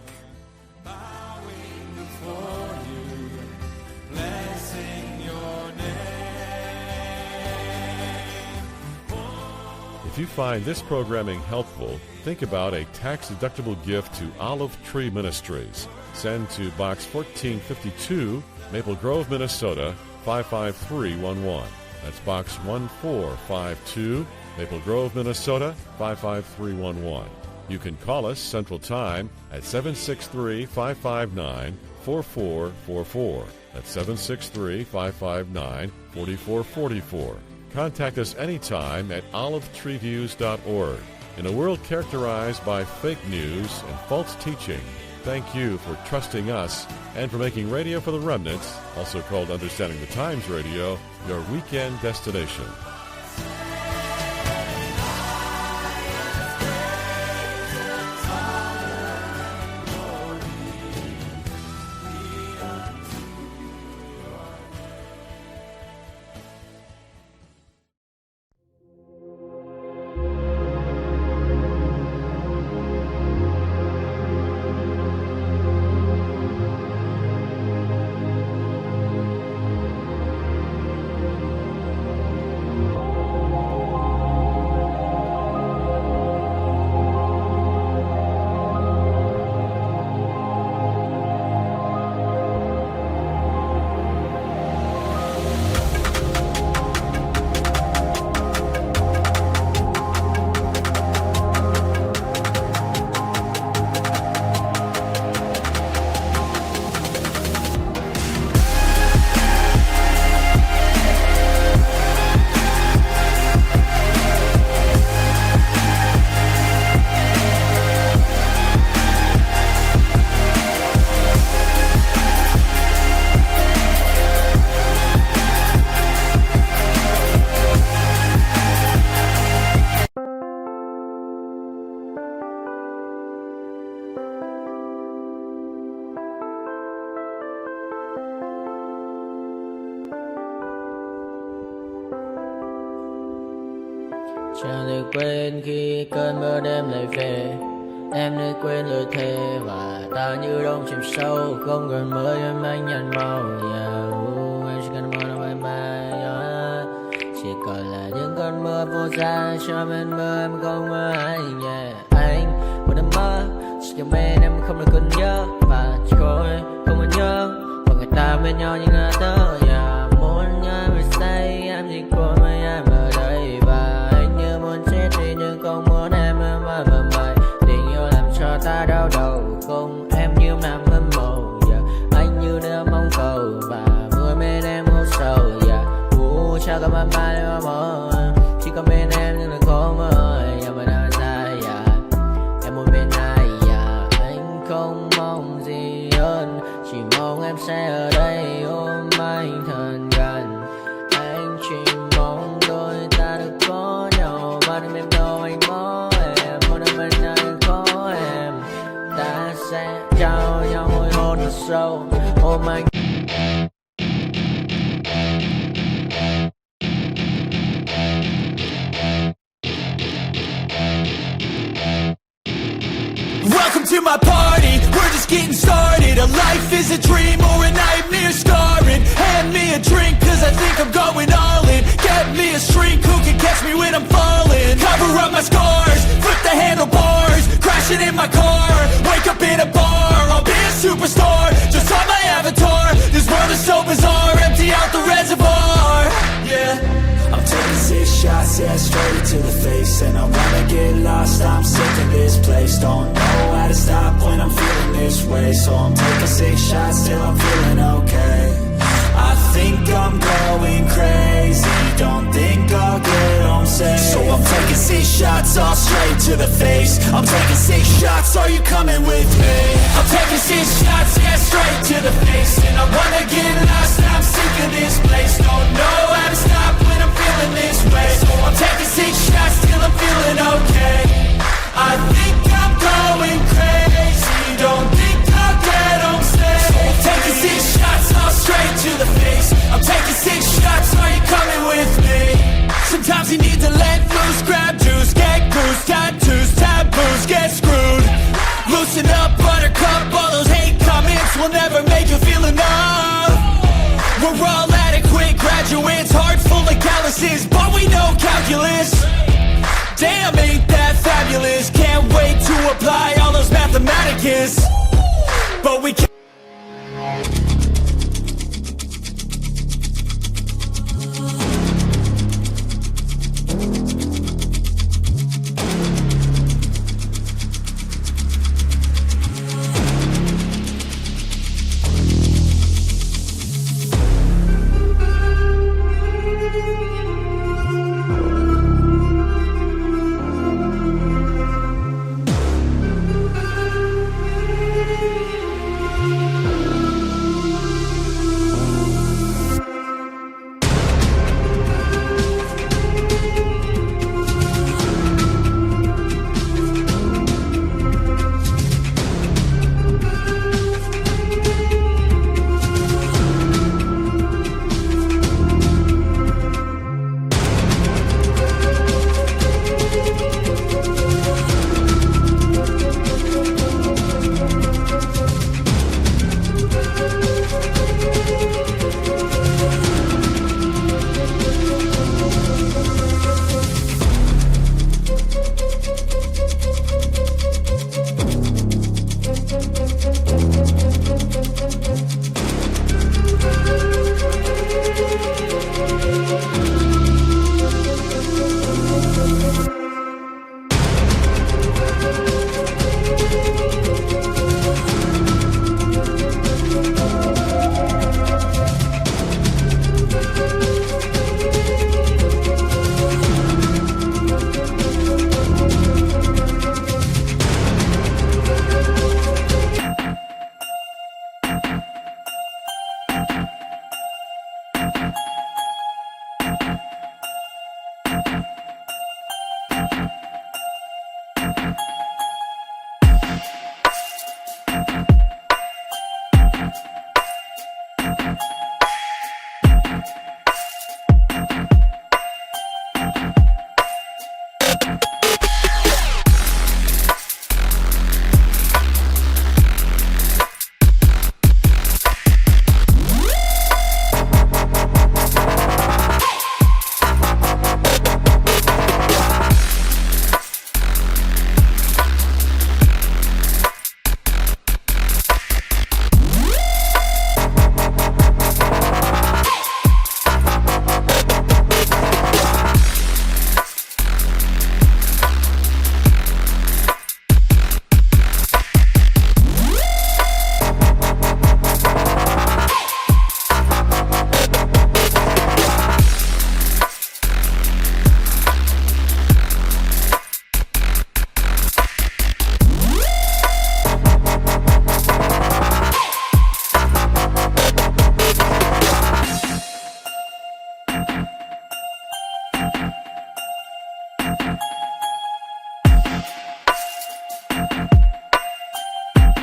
If you find this programming helpful, think about a tax-deductible gift to Olive Tree Ministries. Send to Box 1452, Maple Grove, Minnesota, 55311. That's Box 1452, Maple Grove, Minnesota, 55311. You can call us Central Time at 763-559-4444. That's 763-559-4444. Contact us anytime at olivetreeviews.org. In a world characterized by fake news and false teaching, thank you for trusting us and for making Radio for the Remnant, also called Understanding the Times Radio, your weekend destination. Chẳng được quên khi cơn mưa đêm lại về. Em đã quên lời thề và ta như đông chìm sâu. Không còn mơ em anh nhận màu. Em chỉ cần mơ đâu bye bye. Chỉ còn là những cơn mưa vô giá. Cho bên mơ em không mơ anh. Anh vẫn đang mơ. Chỉ cần bên em không được cần nhớ. Và chỉ có em không còn nhớ. Và người ta bên nhau như ngã tớ. Muốn nhớ về say em chỉ có mấy em ở đây. Và anh như muốn chết đi nhưng không muốn em mà mày. Tình yêu làm cho ta đau đầu. Không em như nằm mơ mộng. Anh như đứa mong cầu. Và vui bên em ngủ sầu. Chào các bạn ba để mà mơ. Chỉ có bên em nhưng là khó mơ. Nhưng mà đang dài em muốn bên ai. Anh không mong gì hơn. Chỉ mong em sẽ ở đây ôm anh sẽ trao nhau môi hôn thật sâu. Oh my Welcome to my party, we're just getting started. A life is a dream or a nightmare scarring. Hand me a drink cause I think I'm going all in. Get me a shrink who can catch me when I'm falling. Cover up my scars, flip the handlebars. Crashing in my car, wake up in a bar. I'll be a superstar, just on my avatar. This world is so bizarre, empty out the reservoir. Yeah, I'm taking 6 shots, yeah, straight to the face. And I wanna get lost, I'm sick of this place. Don't know how to stop when I'm feeling this way. So I'm taking 6 shots till I'm feeling okay. I think I'm going crazy, don't think I'll get home safe. So I'm taking 6 shots, all straight to the face. I'm taking 6 shots, are you coming with me? I'm taking 6 shots, yeah, straight to the face. And I wanna get lost, I'm sick of this place. Don't know how to stop when I'm feeling this way. So I'm taking 6 shots till I'm feeling okay. I think I'm going crazy, don't think I'll get home safe. So I'm taking 6 shots, all straight to the face. I'm taking 6 shots, are you coming with me? Sometimes you need to let loose, grab juice, get goose, tattoos, taboos, get screwed. Loosen up, buttercup, all those hate comments will never make you feel enough. We're all adequate graduates, heart full of calluses, but we know calculus. Damn, ain't that fabulous? Can't wait to apply all those mathematicus. But we can't.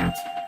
Bye.